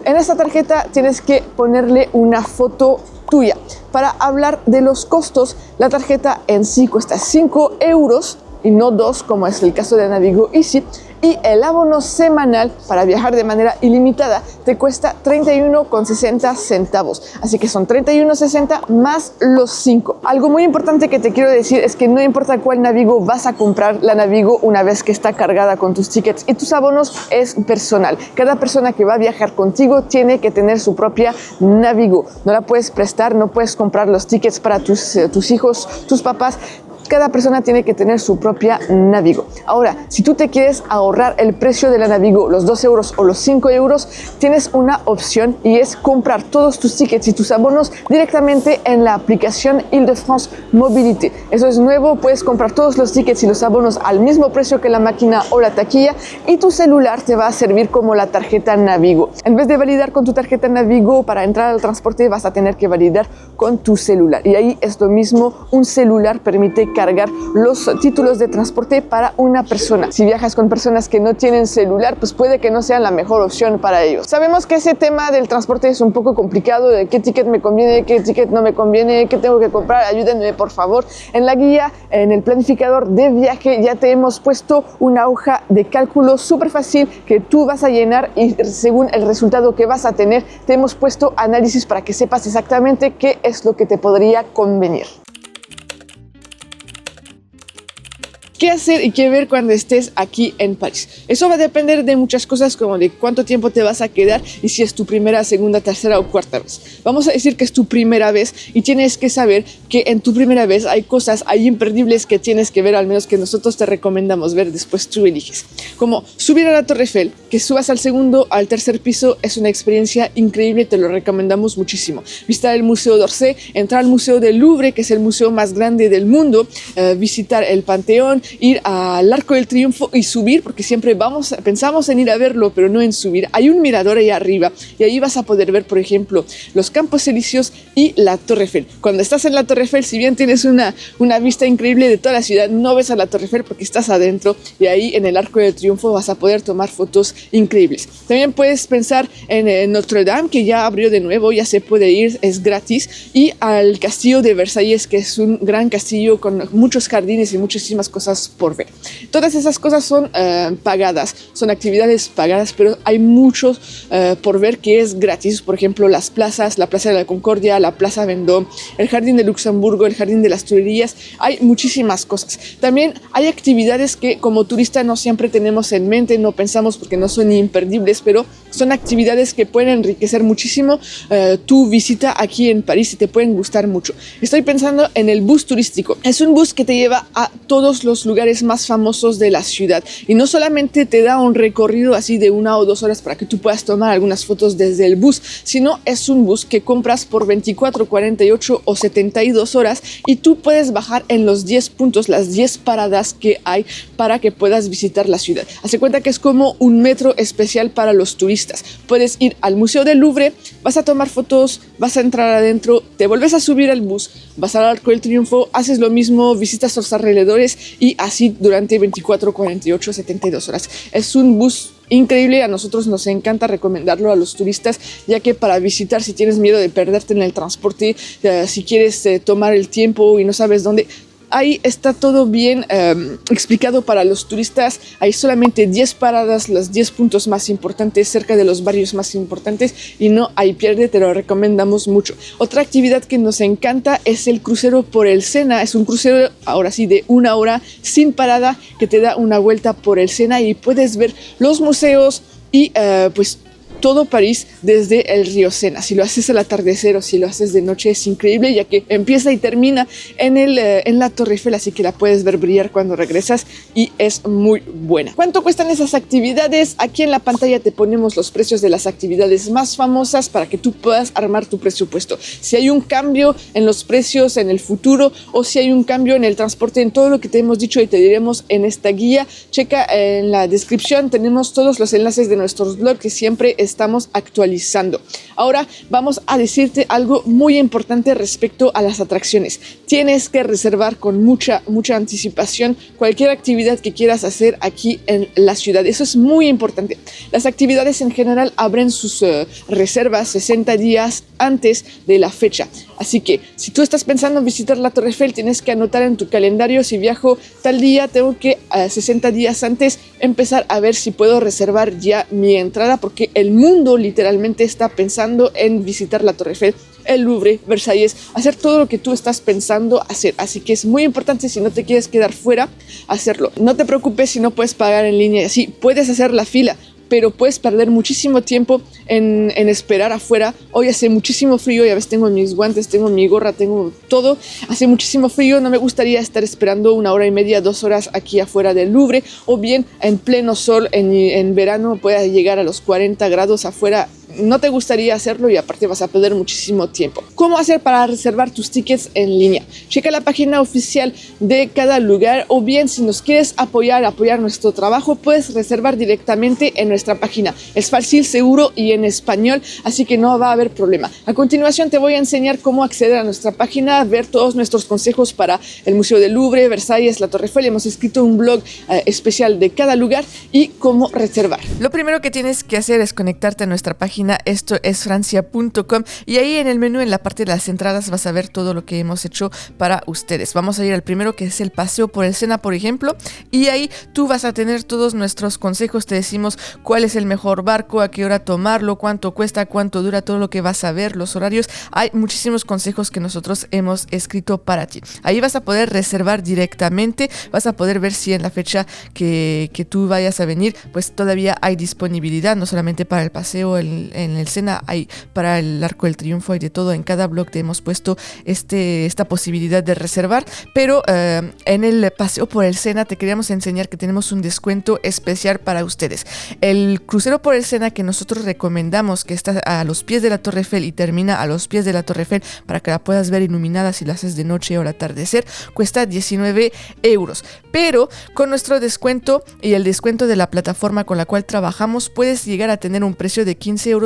En esta tarjeta tienes que ponerle una foto tuya. Para hablar de los costos, la tarjeta en sí cuesta 5 euros y no 2 como es el caso de Navigo Easy, y el abono semanal para viajar de manera ilimitada te cuesta 31,60 centavos, así que son 31,60 más los 5. Algo muy importante que te quiero decir es que no importa cuál Navigo vas a comprar, la Navigo una vez que está cargada con tus tickets y tus abonos es personal. Cada persona que va a viajar contigo tiene que tener su propia Navigo, no la puedes prestar, no puedes comprar los tickets para tus hijos, tus papás. Cada persona tiene que tener su propia Navigo. Ahora, si tú te quieres ahorrar el precio de la Navigo, los 2 euros o los 5 euros, tienes una opción y es comprar todos tus tickets y tus abonos directamente en la aplicación Île-de-France Mobilité. Eso es nuevo, puedes comprar todos los tickets y los abonos al mismo precio que la máquina o la taquilla y tu celular te va a servir como la tarjeta Navigo. En vez de validar con tu tarjeta Navigo para entrar al transporte, vas a tener que validar con tu celular. Y ahí es lo mismo, un celular permite cargar los títulos de transporte para una persona. Si viajas con personas que no tienen celular, pues puede que no sea la mejor opción para ellos. Sabemos que ese tema del transporte es un poco complicado, de qué ticket me conviene, qué ticket no me conviene, qué tengo que comprar, ayúdenme por favor. En la guía, en el planificador de viaje, ya te hemos puesto una hoja de cálculo súper fácil que tú vas a llenar y según el resultado que vas a tener, te hemos puesto análisis para que sepas exactamente qué es lo que te podría convenir. ¿Qué hacer y qué ver cuando estés aquí en París? Eso va a depender de muchas cosas, como de cuánto tiempo te vas a quedar y si es tu primera, segunda, tercera o cuarta vez. Vamos a decir que es tu primera vez y tienes que saber que en tu primera vez hay cosas, hay imperdibles que tienes que ver, al menos que nosotros te recomendamos ver, después tú eliges. Como subir a la Torre Eiffel, que subas al segundo, al tercer piso, es una experiencia increíble, te lo recomendamos muchísimo. Visitar el Museo d'Orsay, entrar al Museo del Louvre, que es el museo más grande del mundo, visitar el Panteón, ir al Arco del Triunfo y subir, porque siempre pensamos en ir a verlo, pero no en subir. Hay un mirador ahí arriba y ahí vas a poder ver, por ejemplo, los Campos Elíseos y la Torre Eiffel. Cuando estás en la Torre Eiffel, si bien tienes una vista increíble de toda la ciudad, no ves a la Torre Eiffel porque estás adentro, y ahí en el Arco del Triunfo vas a poder tomar fotos increíbles. También puedes pensar en Notre Dame, que ya abrió de nuevo, ya se puede ir, es gratis, y al Castillo de Versalles, que es un gran castillo con muchos jardines y muchísimas cosas por ver. Todas esas cosas son pagadas, son actividades pagadas, pero hay muchos por ver que es gratis. Por ejemplo, las plazas, la Plaza de la Concordia, la Plaza Vendôme, el Jardín de Luxemburgo, el Jardín de las Tuileries. Hay muchísimas cosas. También hay actividades que como turista no siempre tenemos en mente, no pensamos porque no son imperdibles, pero son actividades que pueden enriquecer muchísimo tu visita aquí en París y te pueden gustar mucho. Estoy pensando en el bus turístico. Es un bus que te lleva a todos los lugares más famosos de la ciudad y no solamente te da un recorrido así de 1 o 2 horas para que tú puedas tomar algunas fotos desde el bus, sino es un bus que compras por 24, 48 o 72 horas y tú puedes bajar en los 10 puntos, las 10 paradas que hay para que puedas visitar la ciudad. Hace cuenta que es como un metro especial para los turistas. Puedes ir al Museo del Louvre, vas a tomar fotos, vas a entrar adentro, te vuelves a subir al bus, vas al Arco del Triunfo, haces lo mismo, visitas los alrededores y así durante 24, 48, 72 horas. Es un bus increíble, a nosotros nos encanta recomendarlo a los turistas, ya que para visitar, si tienes miedo de perderte en el transporte, si quieres tomar el tiempo y no sabes dónde, ahí está todo bien explicado para los turistas. Hay solamente 10 paradas, los 10 puntos más importantes cerca de los barrios más importantes y no hay pierde, te lo recomendamos mucho. Otra actividad que nos encanta es el crucero por el Sena. Es un crucero, ahora sí, de 1 hora sin parada que te da una vuelta por el Sena y puedes ver los museos y pues todo París desde el río Sena. Si lo haces al atardecer o si lo haces de noche es increíble, ya que empieza y termina en la Torre Eiffel, así que la puedes ver brillar cuando regresas y es muy buena. ¿Cuánto cuestan esas actividades? Aquí en la pantalla te ponemos los precios de las actividades más famosas para que tú puedas armar tu presupuesto. Si hay un cambio en los precios en el futuro o si hay un cambio en el transporte, en todo lo que te hemos dicho y te diremos en esta guía, checa en la descripción, tenemos todos los enlaces de nuestros blogs que siempre estamos actualizando. Ahora vamos a decirte algo muy importante respecto a las atracciones. Tienes que reservar con mucha anticipación cualquier actividad que quieras hacer aquí en la ciudad. Eso es muy importante. Las actividades en general abren sus reservas 60 días antes de la fecha. Así que si tú estás pensando en visitar la Torre Eiffel, tienes que anotar en tu calendario: si viajo tal día, tengo que 60 días antes empezar a ver si puedo reservar ya mi entrada, porque el mundo literalmente está pensando en visitar la Torre Eiffel, el Louvre, Versalles, hacer todo lo que tú estás pensando hacer. Así que es muy importante, si no te quieres quedar fuera, hacerlo. No te preocupes si no puedes pagar en línea. Sí, puedes hacer la fila, pero puedes perder muchísimo tiempo en esperar afuera. Hoy hace muchísimo frío, ya ves, tengo mis guantes, tengo mi gorra, tengo todo. Hace muchísimo frío, no me gustaría estar esperando 1 hora y media, 2 horas aquí afuera del Louvre, o bien en pleno sol, en verano puede llegar a los 40 grados afuera. No te gustaría hacerlo y aparte vas a perder muchísimo tiempo. ¿Cómo hacer para reservar tus tickets en línea? Checa la página oficial de cada lugar, o bien si nos quieres apoyar nuestro trabajo, puedes reservar directamente en nuestra página. Es fácil, seguro y en español, así que no va a haber problema. A continuación te voy a enseñar cómo acceder a nuestra página, ver todos nuestros consejos para el Museo del Louvre, Versalles, la Torre Eiffel. Hemos escrito un blog especial de cada lugar y cómo reservar. Lo primero que tienes que hacer es conectarte a nuestra página. Esto es francia.com, y ahí en el menú, en la parte de las entradas, vas a ver todo lo que hemos hecho para ustedes. Vamos a ir al primero, que es el paseo por el Sena, por ejemplo, y ahí tú vas a tener todos nuestros consejos. Te decimos cuál es el mejor barco, a qué hora tomarlo, cuánto cuesta, cuánto dura, todo lo que vas a ver, los horarios. Hay muchísimos consejos que nosotros hemos escrito para ti. Ahí vas a poder reservar directamente, vas a poder ver si en la fecha que tú vayas a venir, pues todavía hay disponibilidad, no solamente para el paseo en el Sena, hay para el Arco del Triunfo, hay de todo. En cada blog te hemos puesto esta posibilidad de reservar, pero en el paseo por el Sena te queríamos enseñar que tenemos un descuento especial para ustedes. El crucero por el Sena que nosotros recomendamos, que está a los pies de la Torre Eiffel y termina a los pies de la Torre Eiffel para que la puedas ver iluminada si la haces de noche o al atardecer, cuesta 19 euros. Pero con nuestro descuento y el descuento de la plataforma con la cual trabajamos, puedes llegar a tener un precio de 15 euros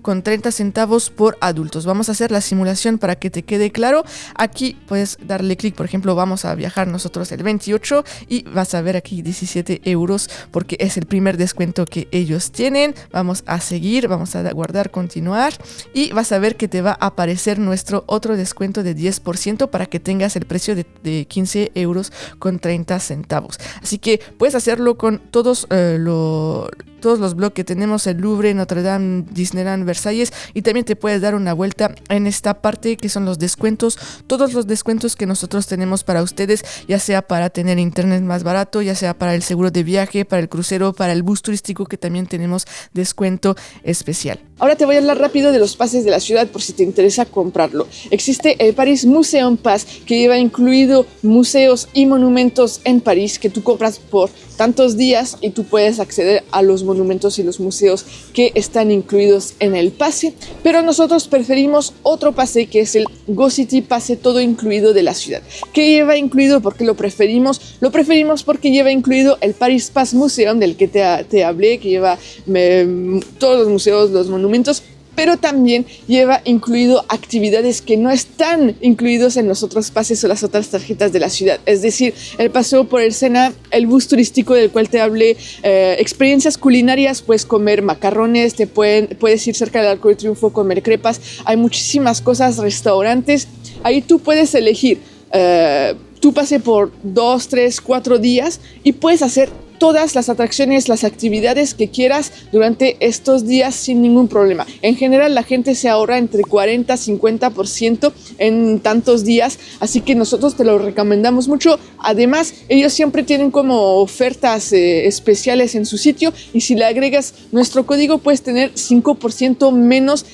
con 30 centavos por adultos. Vamos a hacer la simulación para que te quede claro. Aquí puedes darle clic, por ejemplo, vamos a viajar nosotros el 28 y vas a ver aquí 17 euros porque es el primer descuento que ellos tienen. Vamos a seguir, vamos a guardar, continuar, y vas a ver que te va a aparecer nuestro otro descuento de 10% para que tengas el precio de 15 euros con 30 centavos. Así que puedes hacerlo con todos los blogs que tenemos: el Louvre, Notre Dame, Disneyland, Versalles, y también te puedes dar una vuelta en esta parte que son los descuentos, todos los descuentos que nosotros tenemos para ustedes, ya sea para tener internet más barato, ya sea para el seguro de viaje, para el crucero, para el bus turístico, que también tenemos descuento especial. Ahora te voy a hablar rápido de los pases de la ciudad por si te interesa comprarlo. Existe el Paris Museum Pass, que lleva incluido museos y monumentos en París que tú compras por tantos días y tú puedes acceder a los monumentos y los museos que están incluidos en el pase, pero nosotros preferimos otro pase que es el Go City Pase todo incluido de la ciudad. ¿Qué lleva incluido? ¿Por qué lo preferimos? Lo preferimos porque lleva incluido el Paris Pass Museum del que te hablé, que lleva todos los museos, los monumentos, pero también lleva incluido actividades que no están incluidos en los otros pases o las otras tarjetas de la ciudad. Es decir, el paseo por el Sena, el bus turístico del cual te hablé, experiencias culinarias, puedes comer macarrones, puedes ir cerca del Arco del Triunfo, comer crepas, hay muchísimas cosas, restaurantes. Ahí tú puedes elegir tu pase por 2, 3, 4 días y puedes hacer todas las atracciones, las actividades que quieras durante estos días sin ningún problema. En general la gente se ahorra entre 40 y 50% en tantos días, así que nosotros te lo recomendamos mucho. Además, ellos siempre tienen como ofertas especiales en su sitio, y si le agregas nuestro código puedes tener 5% menos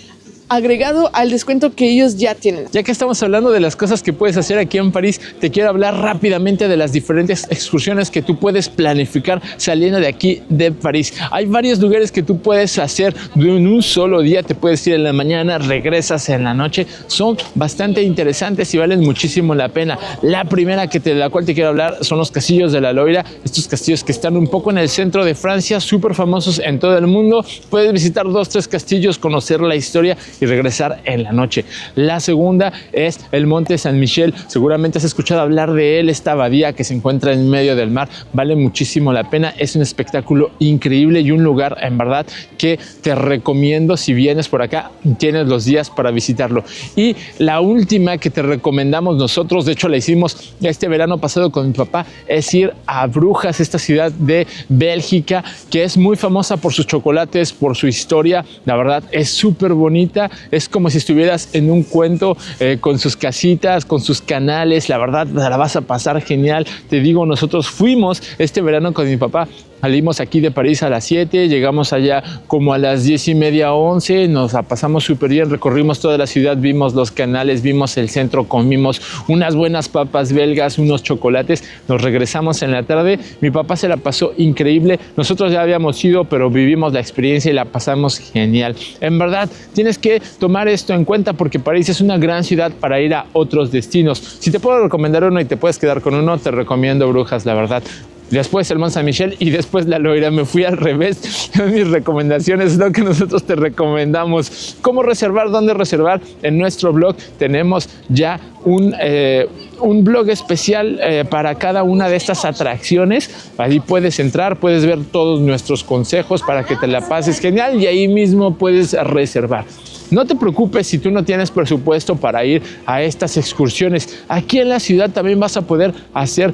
agregado al descuento que ellos ya tienen.
Ya que estamos hablando de las cosas que puedes hacer aquí en París, te quiero hablar rápidamente de las diferentes excursiones que tú puedes planificar saliendo de aquí de París. Hay varios lugares que tú puedes hacer en un solo día. Te puedes ir en la mañana, regresas en la noche. Son bastante interesantes y valen muchísimo la pena. La primera de la cual te quiero hablar son los castillos de la Loira. Estos castillos que están un poco en el centro de Francia, súper famosos en todo el mundo. Puedes visitar 2 o 3 castillos, conocer la historia y regresar en la noche. La segunda es el Monte Saint Michel. Seguramente has escuchado hablar de él, esta abadía que se encuentra en medio del mar. Vale muchísimo la pena. Es un espectáculo increíble y un lugar en verdad que te recomiendo. Si vienes por acá, tienes los días para visitarlo. Y la última que te recomendamos nosotros, de hecho la hicimos este verano pasado con mi papá, es ir a Brujas, esta ciudad de Bélgica que es muy famosa por sus chocolates, por su historia. La verdad es súper bonita. Es como si estuvieras en un cuento, con sus casitas, con sus canales. La verdad, la vas a pasar genial. Te digo, nosotros fuimos este verano con mi papá. Salimos aquí de París a las 7, llegamos allá como a las 10:30, 11, nos la pasamos súper bien, recorrimos toda la ciudad, vimos los canales, vimos el centro, comimos unas buenas papas belgas, unos chocolates, nos regresamos en la tarde. Mi papá se la pasó increíble. Nosotros ya habíamos ido, pero vivimos la experiencia y la pasamos genial. En verdad, tienes que tomar esto en cuenta porque París es una gran ciudad para ir a otros destinos. Si te puedo recomendar uno y te puedes quedar con uno, te recomiendo Brujas, la verdad. Después el Mont Saint Michel y después la Loira. Me fui al revés. Mis recomendaciones es lo que nosotros te recomendamos. ¿Cómo reservar? ¿Dónde reservar? En nuestro blog tenemos ya un blog especial para cada una de estas atracciones. Ahí puedes entrar, puedes ver todos nuestros consejos para que te la pases genial y ahí mismo puedes reservar. No te preocupes si tú no tienes presupuesto para ir a estas excursiones. Aquí en la ciudad también vas a poder hacer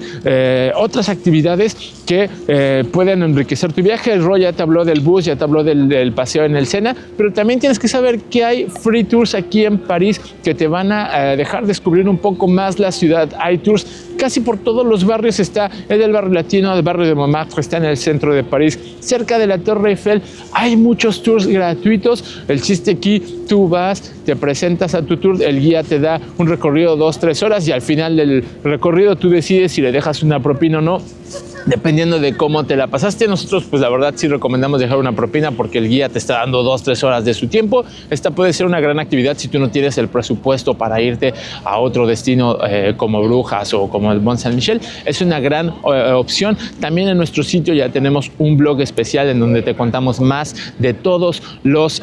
otras actividades que pueden enriquecer tu viaje. El Roy ya te habló del bus, ya te habló del paseo en el Sena, pero también tienes que saber que hay free tours aquí en París que te van a dejar descubrir un poco más la ciudad. Hay tours casi por todos los barrios. Está el del barrio latino, el barrio de Montmartre, está en el centro de París, cerca de la Torre Eiffel. Hay muchos tours gratuitos. El chiste aquí, tú vas, te presentas a tu tour, el guía te da un recorrido 2-3 horas y al final del recorrido tú decides si le dejas una propina o no, dependiendo de cómo te la pasaste. Nosotros, pues la verdad sí recomendamos dejar una propina porque el guía te está dando 2-3 horas de su tiempo. Esta puede ser una gran actividad si tú no tienes el presupuesto para irte a otro destino como Brujas o como el Mont Saint Michel. Es una gran opción. También en nuestro sitio ya tenemos un blog especial en donde te contamos más de todos los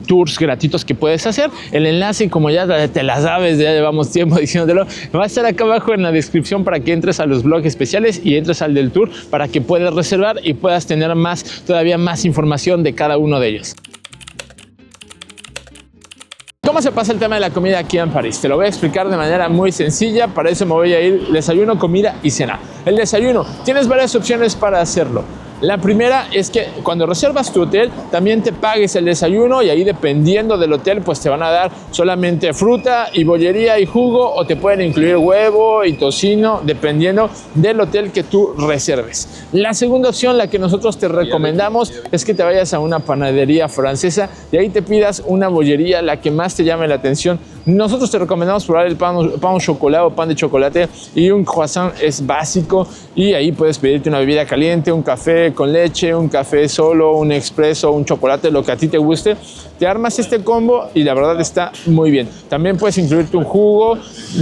tours gratuitos que puedes hacer. El enlace, como ya te la sabes, ya llevamos tiempo diciéndotelo, va a estar acá abajo en la descripción para que entres a los blogs especiales y entres al del tour para que puedas reservar y puedas tener todavía más información de cada uno de ellos. ¿Cómo se pasa el tema de la comida aquí en París? Te lo voy a explicar de manera muy sencilla. Para eso me voy a ir desayuno, comida y cena. El desayuno, tienes varias opciones para hacerlo. La primera es que cuando reservas tu hotel también te pagues el desayuno y ahí dependiendo del hotel pues te van a dar solamente fruta y bollería y jugo o te pueden incluir huevo y tocino dependiendo del hotel que tú reserves. La segunda opción, la que nosotros te recomendamos, es que te vayas a una panadería francesa y ahí te pidas una bollería, la que más te llame la atención. Nosotros te recomendamos probar el pan au chocolat o pan de chocolate y un croissant es básico y ahí puedes pedirte una bebida caliente, un café con leche, un café solo, un expreso, un chocolate, lo que a ti te guste. Te armas este combo y la verdad está muy bien. También puedes incluirte un jugo.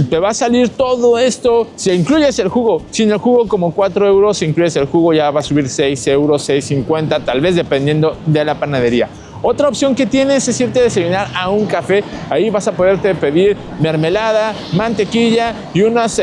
Te va a salir todo esto si incluyes el jugo. Sin el jugo como 4 euros, si incluyes el jugo ya va a subir 6 euros, 6,50, tal vez dependiendo de la panadería. Otra opción que tienes es irte a desayunar a un café. Ahí vas a poderte pedir mermelada, mantequilla y unas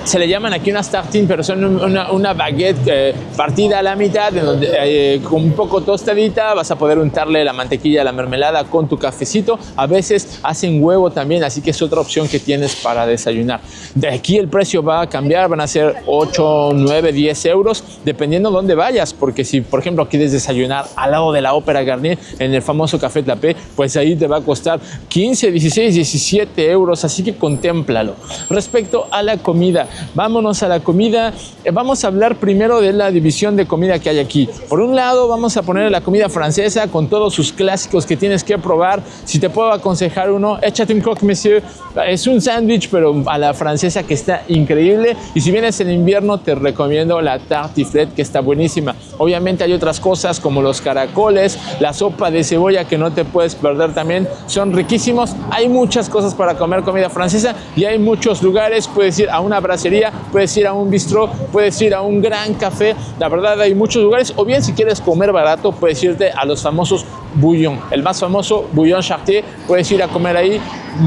se le llaman aquí unas tartines, pero son una baguette partida a la mitad, en donde, con un poco tostadita, vas a poder untarle la mantequilla, la mermelada con tu cafecito. A veces hacen huevo también, así que es otra opción que tienes para desayunar. De aquí el precio va a cambiar, van a ser 8, 9, 10 euros, dependiendo dónde vayas, porque si, por ejemplo, quieres desayunar al lado de la Ópera Garnier, en el famoso Café Clapé, pues ahí te va a costar 15, 16, 17 euros, así que contémplalo. Respecto a la comida, vámonos a la comida. Vamos a hablar primero de la división de comida que hay aquí. Por un lado, vamos a poner la comida francesa con todos sus clásicos que tienes que probar. Si te puedo aconsejar uno, échate un croque monsieur. Es un sándwich, pero a la francesa, que está increíble. Y si vienes en invierno, te recomiendo la tartiflette, que está buenísima. Obviamente hay otras cosas como los caracoles, la sopa de cebolla, que no te puedes perder también. Son riquísimos. Hay muchas cosas para comer comida francesa y hay muchos lugares. Puedes ir a una bracería, puedes ir a un bistró, puedes ir a un gran café. La verdad, hay muchos lugares. O bien, si quieres comer barato, puedes irte a los famosos bouillon. El más famoso, Bouillon Chartier. Puedes ir a comer ahí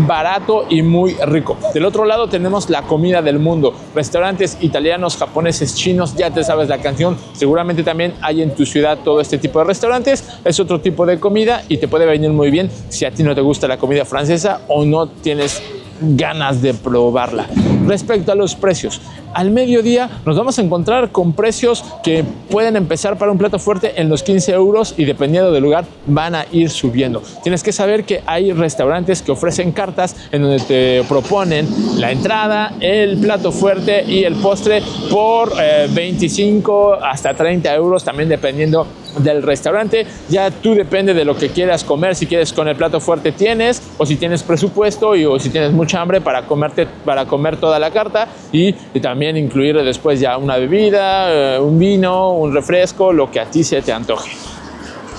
barato y muy rico. Del otro lado tenemos la comida del mundo. Restaurantes italianos, japoneses, chinos. Ya te sabes la canción. Seguramente también hay en tu ciudad todo este tipo de restaurantes. Es otro tipo de comida y te puede venir muy bien si a ti no te gusta la comida francesa o no tienes ganas de probarla. Respecto a los precios, al mediodía nos vamos a encontrar con precios que pueden empezar para un plato fuerte en los 15 euros y dependiendo del lugar van a ir subiendo. Tienes que saber que hay restaurantes que ofrecen cartas en donde te proponen la entrada, el plato fuerte y el postre por 25 hasta 30 euros, también dependiendo del restaurante. Ya tú depende de lo que quieras comer. Si quieres con el plato fuerte tienes, o si tienes presupuesto o si tienes mucha hambre para comer toda la carta y también incluir después ya una bebida, un vino, un refresco, lo que a ti se te antoje.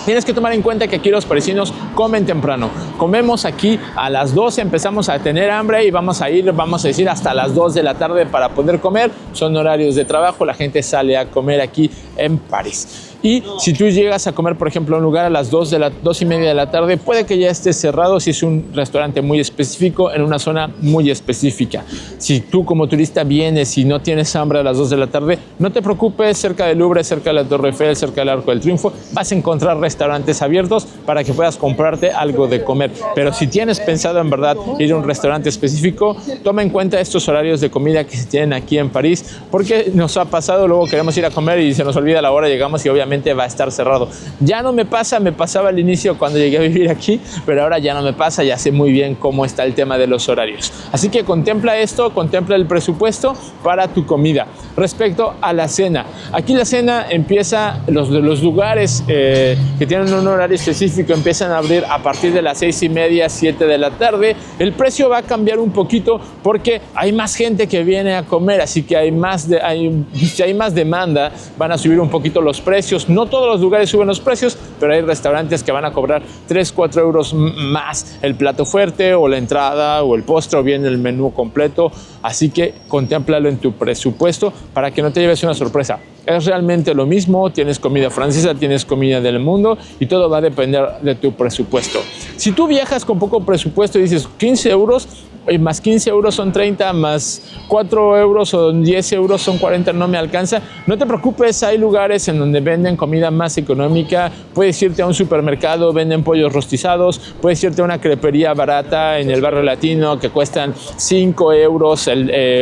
Tienes que tomar en cuenta que aquí los parisinos comen temprano. Comemos aquí a las 12, empezamos a tener hambre y vamos a decir, hasta las 2 de la tarde para poder comer. Son horarios de trabajo, la gente sale a comer aquí en París. Y si tú llegas a comer, por ejemplo, a un lugar a las 2 y media de la tarde, puede que ya esté cerrado si es un restaurante muy específico, en una zona muy específica. Si tú como turista vienes y no tienes hambre a las 2 de la tarde, no te preocupes, cerca del Louvre, cerca de la Torre Eiffel, cerca del Arco del Triunfo, vas a encontrar restaurantes abiertos para que puedas comprarte algo de comer. Pero si tienes pensado en verdad ir a un restaurante específico, toma en cuenta estos horarios de comida que se tienen aquí en París, porque nos ha pasado, luego queremos ir a comer y se nos olvida la hora, llegamos y obviamente va a estar cerrado. Ya no me pasa, me pasaba al inicio cuando llegué a vivir aquí, pero ahora ya no me pasa, ya sé muy bien cómo está el tema de los horarios. Así que contempla esto, contempla el presupuesto para tu comida. Respecto a la cena, aquí la cena empieza, los lugares que tienen un horario específico empiezan a abrir a partir de las 6:30, 7 de la tarde. El precio va a cambiar un poquito porque hay más gente que viene a comer, así que si hay más demanda, van a subir un poquito los precios. No todos los lugares suben los precios, pero hay restaurantes que van a cobrar 3, 4 euros más el plato fuerte o la entrada o el postre o bien el menú completo. Así que contémplalo en tu presupuesto para que no te lleves una sorpresa. Es realmente lo mismo, tienes comida francesa, tienes comida del mundo y todo va a depender de tu presupuesto. Si tú viajas con poco presupuesto y dices 15 euros, más 15 euros son 30, más 4 euros o 10 euros son 40, no me alcanza. No te preocupes, hay lugares en donde venden comida más económica. Puedes irte a un supermercado, venden pollos rostizados. Puedes irte a una crepería barata en el barrio latino que cuestan 5 euros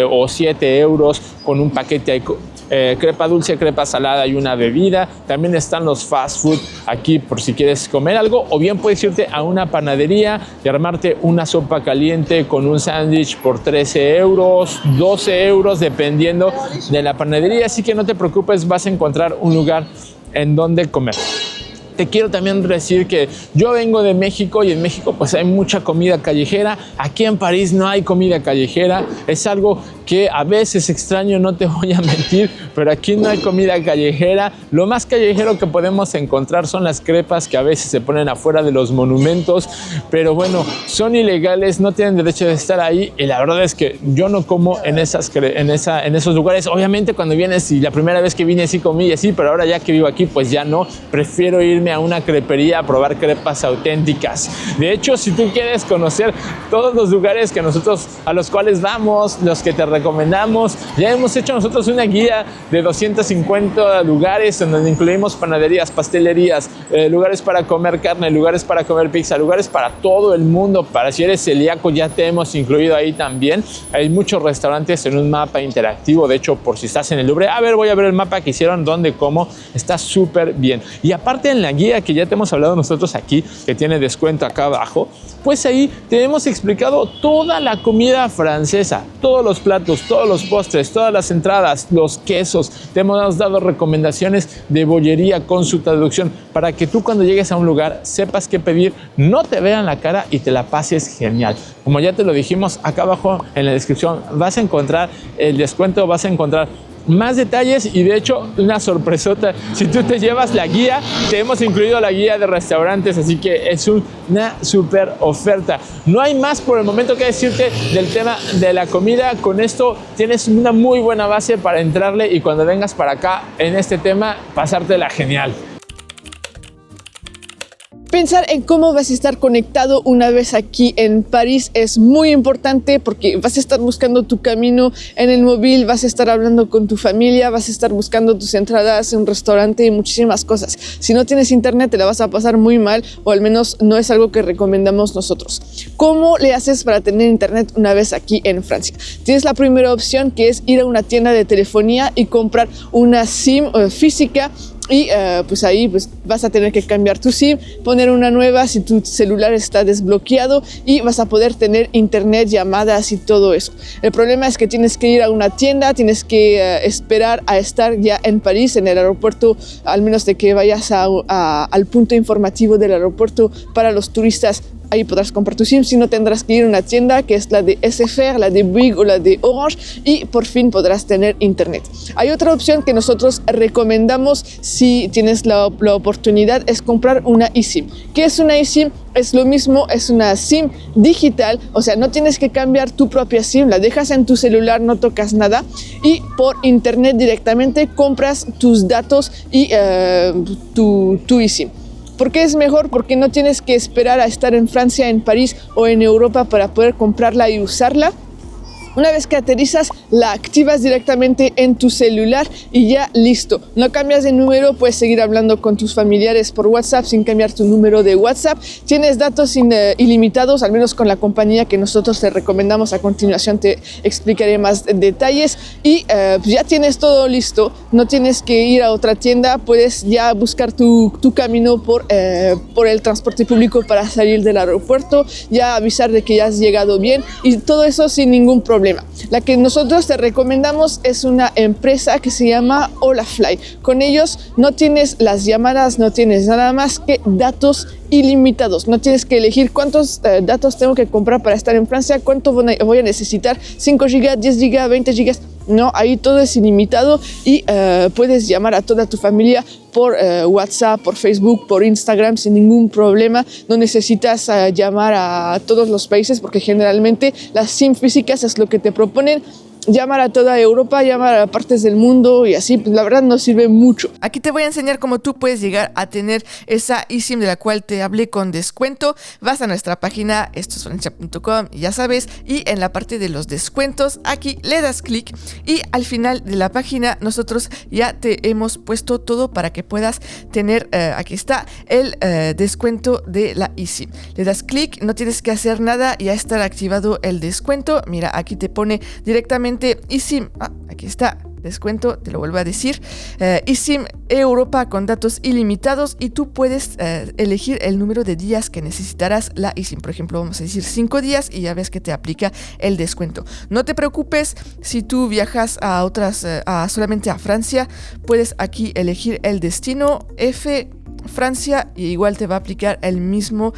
o 7 euros con un paquete crepa dulce, crepa salada y una bebida. También están los fast food aquí por si quieres comer algo, o bien puedes irte a una panadería y armarte una sopa caliente con un sándwich por 13 euros, 12 euros, dependiendo de la panadería. Así que no te preocupes, vas a encontrar un lugar en donde comer. Te quiero también decir que yo vengo de México y en México pues hay mucha comida callejera. Aquí en París no hay comida callejera. Es algo que a veces extraño, no te voy a mentir, pero aquí no hay comida callejera. Lo más callejero que podemos encontrar son las crepas que a veces se ponen afuera de los monumentos, pero bueno, son ilegales, no tienen derecho de estar ahí y la verdad es que yo no como en esos lugares. Obviamente cuando vienes y la primera vez que vine sí comí y así, pero ahora ya que vivo aquí pues ya no, prefiero irme a una crepería a probar crepas auténticas. De hecho, si tú quieres conocer todos los lugares a los cuales vamos, los que te recomendamos. Ya hemos hecho nosotros una guía de 250 lugares en donde incluimos panaderías, pastelerías, lugares para comer carne, lugares para comer pizza, lugares para todo el mundo. Para si eres celíaco ya te hemos incluido ahí también. Hay muchos restaurantes en un mapa interactivo. De hecho, por si estás en el Louvre, voy a ver el mapa que hicieron, dónde, cómo. Está súper bien. Y aparte en la guía que ya te hemos hablado nosotros aquí, que tiene descuento acá abajo, pues ahí te hemos explicado toda la comida francesa, todos los platos, todos los postres, todas las entradas, los quesos. Te hemos dado recomendaciones de bollería con su traducción para que tú cuando llegues a un lugar sepas qué pedir, no te vean la cara y te la pases genial. Como ya te lo dijimos, acá abajo en la descripción vas a encontrar el descuento, vas a encontrar más detalles y de hecho una sorpresota. Si tú te llevas la guía, te hemos incluido la guía de restaurantes, así que es una super oferta. No hay más por el momento que decirte del tema de la comida. Con esto tienes una muy buena base para entrarle y cuando vengas para acá en este tema, pasártela genial.
Pensar en cómo vas a estar conectado una vez aquí en París es muy importante porque vas a estar buscando tu camino en el móvil, vas a estar hablando con tu familia, vas a estar buscando tus entradas en un restaurante y muchísimas cosas. Si no tienes internet te la vas a pasar muy mal, o al menos no es algo que recomendamos nosotros. ¿Cómo le haces para tener internet una vez aquí en Francia? Tienes la primera opción, que es ir a una tienda de telefonía y comprar una SIM física. Y pues ahí pues vas a tener que cambiar tu SIM, poner una nueva si tu celular está desbloqueado y vas a poder tener internet, llamadas y todo eso. El problema es que tienes que ir a una tienda, tienes que esperar a estar ya en París, en el aeropuerto, al menos de que vayas al punto informativo del aeropuerto para los turistas. Ahí podrás comprar tu SIM, si no tendrás que ir a una tienda que es la de SFR, la de Bouygues o la de Orange y por fin podrás tener internet. Hay otra opción que nosotros recomendamos si tienes la oportunidad, es comprar una eSIM. ¿Qué es una eSIM? Es lo mismo, es una SIM digital, o sea, no tienes que cambiar tu propia SIM, la dejas en tu celular, no tocas nada y por internet directamente compras tus datos y tu eSIM. ¿Por qué es mejor? Porque no tienes que esperar a estar en Francia, en París o en Europa para poder comprarla y usarla. Una vez que aterrizas, la activas directamente en tu celular y ya listo. No cambias de número, puedes seguir hablando con tus familiares por WhatsApp sin cambiar tu número de WhatsApp. Tienes datos ilimitados, al menos con la compañía que nosotros te recomendamos. A continuación te explicaré más detalles y pues ya tienes todo listo. No tienes que ir a otra tienda, puedes ya buscar tu camino por el transporte público para salir del aeropuerto, ya avisar de que ya has llegado bien y todo eso sin ningún problema. La que nosotros te recomendamos es una empresa que se llama Holafly. Con ellos no tienes las llamadas, no tienes nada más que datos ilimitados. No tienes que elegir cuántos datos tengo que comprar para estar en Francia, cuánto voy a necesitar, 5 GB, 10 GB, 20 GB. No, ahí todo es ilimitado y puedes llamar a toda tu familia por WhatsApp, por Facebook, por Instagram sin ningún problema. No necesitas llamar a todos los países porque generalmente las SIM físicas es lo que te proponen. Llamar a toda Europa, llamar a partes del mundo y así, pues la verdad no sirve mucho. Aquí te voy a enseñar cómo tú puedes llegar a tener esa eSIM de la cual te hablé con descuento. Vas a nuestra página estosfrancia.com y ya sabes, y en la parte de los descuentos, aquí le das clic y al final de la página nosotros ya te hemos puesto todo para que puedas tener, aquí está el descuento de la eSIM. Le das clic, no tienes que hacer nada y ya estará activado el descuento. Mira, aquí te pone directamente eSIM, aquí está, descuento, te lo vuelvo a decir, eSIM Europa con datos ilimitados y tú puedes elegir el número de días que necesitarás la eSIM. Por ejemplo, vamos a decir 5 días y ya ves que te aplica el descuento. No te preocupes si tú viajas a otras, solamente a Francia, puedes aquí elegir el destino Francia y igual te va a aplicar el mismo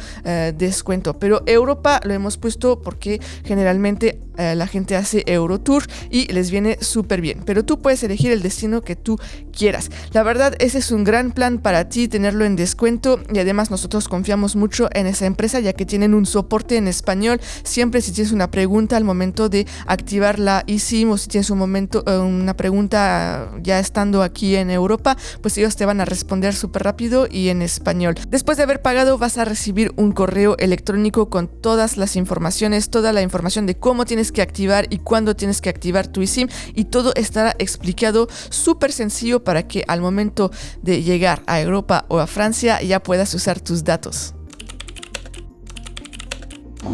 descuento, pero Europa lo hemos puesto porque generalmente la gente hace Eurotour y les viene súper bien, pero tú puedes elegir el destino que tú quieras. La verdad, ese es un gran plan para ti, tenerlo en descuento, y además nosotros confiamos mucho en esa empresa ya que tienen un soporte en español. Siempre si tienes una pregunta al momento de activar la eSIM o si tienes una pregunta ya estando aquí en Europa, pues ellos te van a responder súper rápido traducido y en español. Después de haber pagado, vas a recibir un correo electrónico con todas las informaciones, toda la información de cómo tienes que activar y cuándo tienes que activar tu eSIM, y todo estará explicado súper sencillo para que al momento de llegar a Europa o a Francia ya puedas usar tus datos.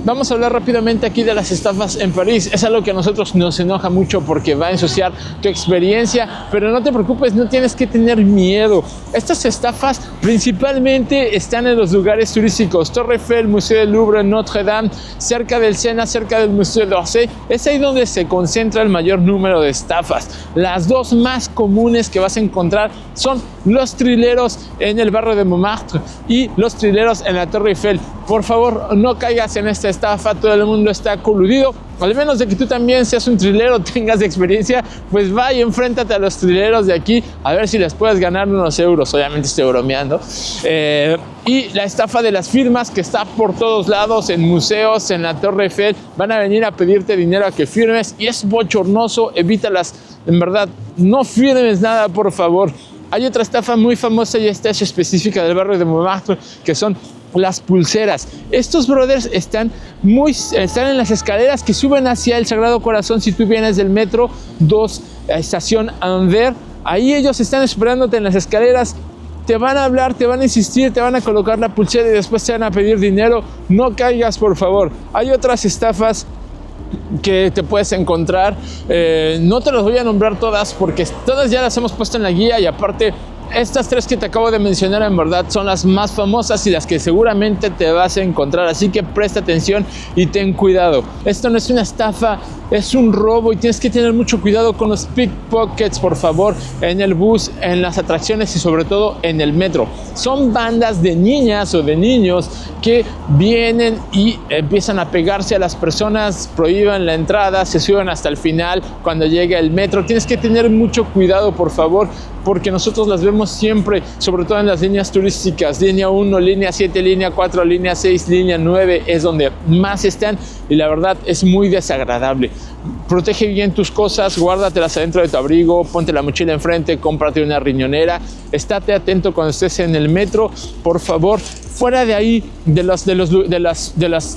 Vamos a hablar rápidamente aquí de las estafas en París. Es algo que a nosotros nos enoja mucho porque va a ensuciar tu experiencia, pero no te preocupes, no tienes que tener miedo. Estas estafas principalmente están en los lugares turísticos: Torre Eiffel, Museo del Louvre, Notre Dame, cerca del Sena, cerca del Museo d'Orsay. Es ahí donde se concentra el mayor número de estafas. Las dos más comunes que vas a encontrar son los trileros en el barrio de Montmartre y los trileros en la Torre Eiffel. Por favor, no caigas en esta estafa, todo el mundo está coludido. Al menos de que tú también seas un trilero, tengas experiencia, pues va y enfréntate a los trileros de aquí a ver si les puedes ganar unos euros. Obviamente estoy bromeando. Y la estafa de las firmas, que está por todos lados, en museos, en la Torre Eiffel, van a venir a pedirte dinero a que firmes y es bochornoso, evítalas. En verdad, no firmes nada, por favor. Hay otra estafa muy famosa y esta es específica del barrio de Montmartre, que son las pulseras. Estos brothers están en las escaleras que suben hacia el Sagrado Corazón. Si tú vienes del metro 2, estación Anvers, ahí ellos están esperándote en las escaleras. Te van a hablar, te van a insistir, te van a colocar la pulsera y después te van a pedir dinero. No caigas, por favor. Hay otras estafas que te puedes encontrar. No te las voy a nombrar todas porque todas ya las hemos puesto en la guía, y aparte estas tres que te acabo de mencionar en verdad son las más famosas y las que seguramente te vas a encontrar, así que presta atención y ten cuidado. Esto no es una estafa, es un robo y tienes que tener mucho cuidado con los pickpockets, por favor, en el bus, en las atracciones y sobre todo en el metro. Son bandas de niñas o de niños que vienen y empiezan a pegarse a las personas, prohíben la entrada, se suben hasta el final cuando llega el metro. Tienes que tener mucho cuidado, por favor, porque nosotros las vemos siempre, sobre todo en las líneas turísticas. Línea 1, línea 7, línea 4, línea 6, línea 9 es donde más están, y la verdad es muy desagradable. Protege bien tus cosas, guárdatelas adentro de tu abrigo, ponte la mochila enfrente, cómprate una riñonera, estate atento cuando estés en el metro, por favor. Fuera de ahí, de las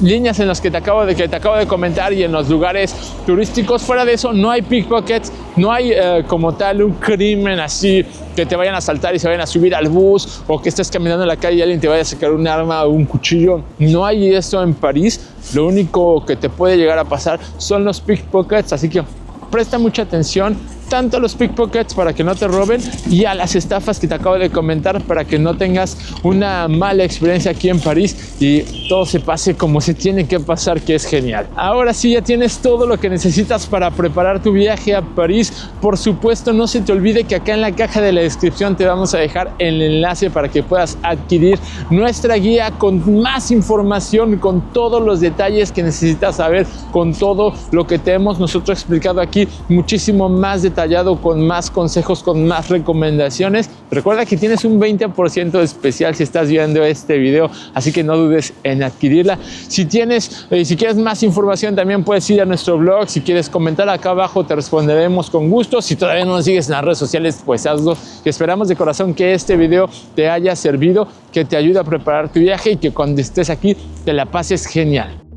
líneas en las que te acabo de comentar y en los lugares turísticos, fuera de eso no hay pickpockets, no hay como tal un crimen así que te vayan a asaltar y se vayan a subir al bus, o que estés caminando en la calle y alguien te vaya a sacar un arma o un cuchillo. No hay esto en París. Lo único que te puede llegar a pasar son los pickpockets, así que presta mucha atención tanto a los pickpockets para que no te roben y a las estafas que te acabo de comentar para que no tengas una mala experiencia aquí en París y todo se pase como se tiene que pasar, que es genial. Ahora sí, ya tienes todo lo que necesitas para preparar tu viaje a París. Por supuesto, no se te olvide que acá en la caja de la descripción te vamos a dejar el enlace para que puedas adquirir nuestra guía con más información, con todos los detalles que necesitas saber, con todo lo que te hemos nosotros explicado aquí, muchísimo más detallado, con más consejos, con más recomendaciones. Recuerda que tienes un 20% de especial si estás viendo este video, así que no dudes en adquirirla. Si quieres más información, también puedes ir a nuestro blog. Si quieres comentar acá abajo, te responderemos con gusto. Si todavía no nos sigues en las redes sociales, pues hazlo. Y esperamos de corazón que este video te haya servido, que te ayude a preparar tu viaje y que cuando estés aquí te la pases genial.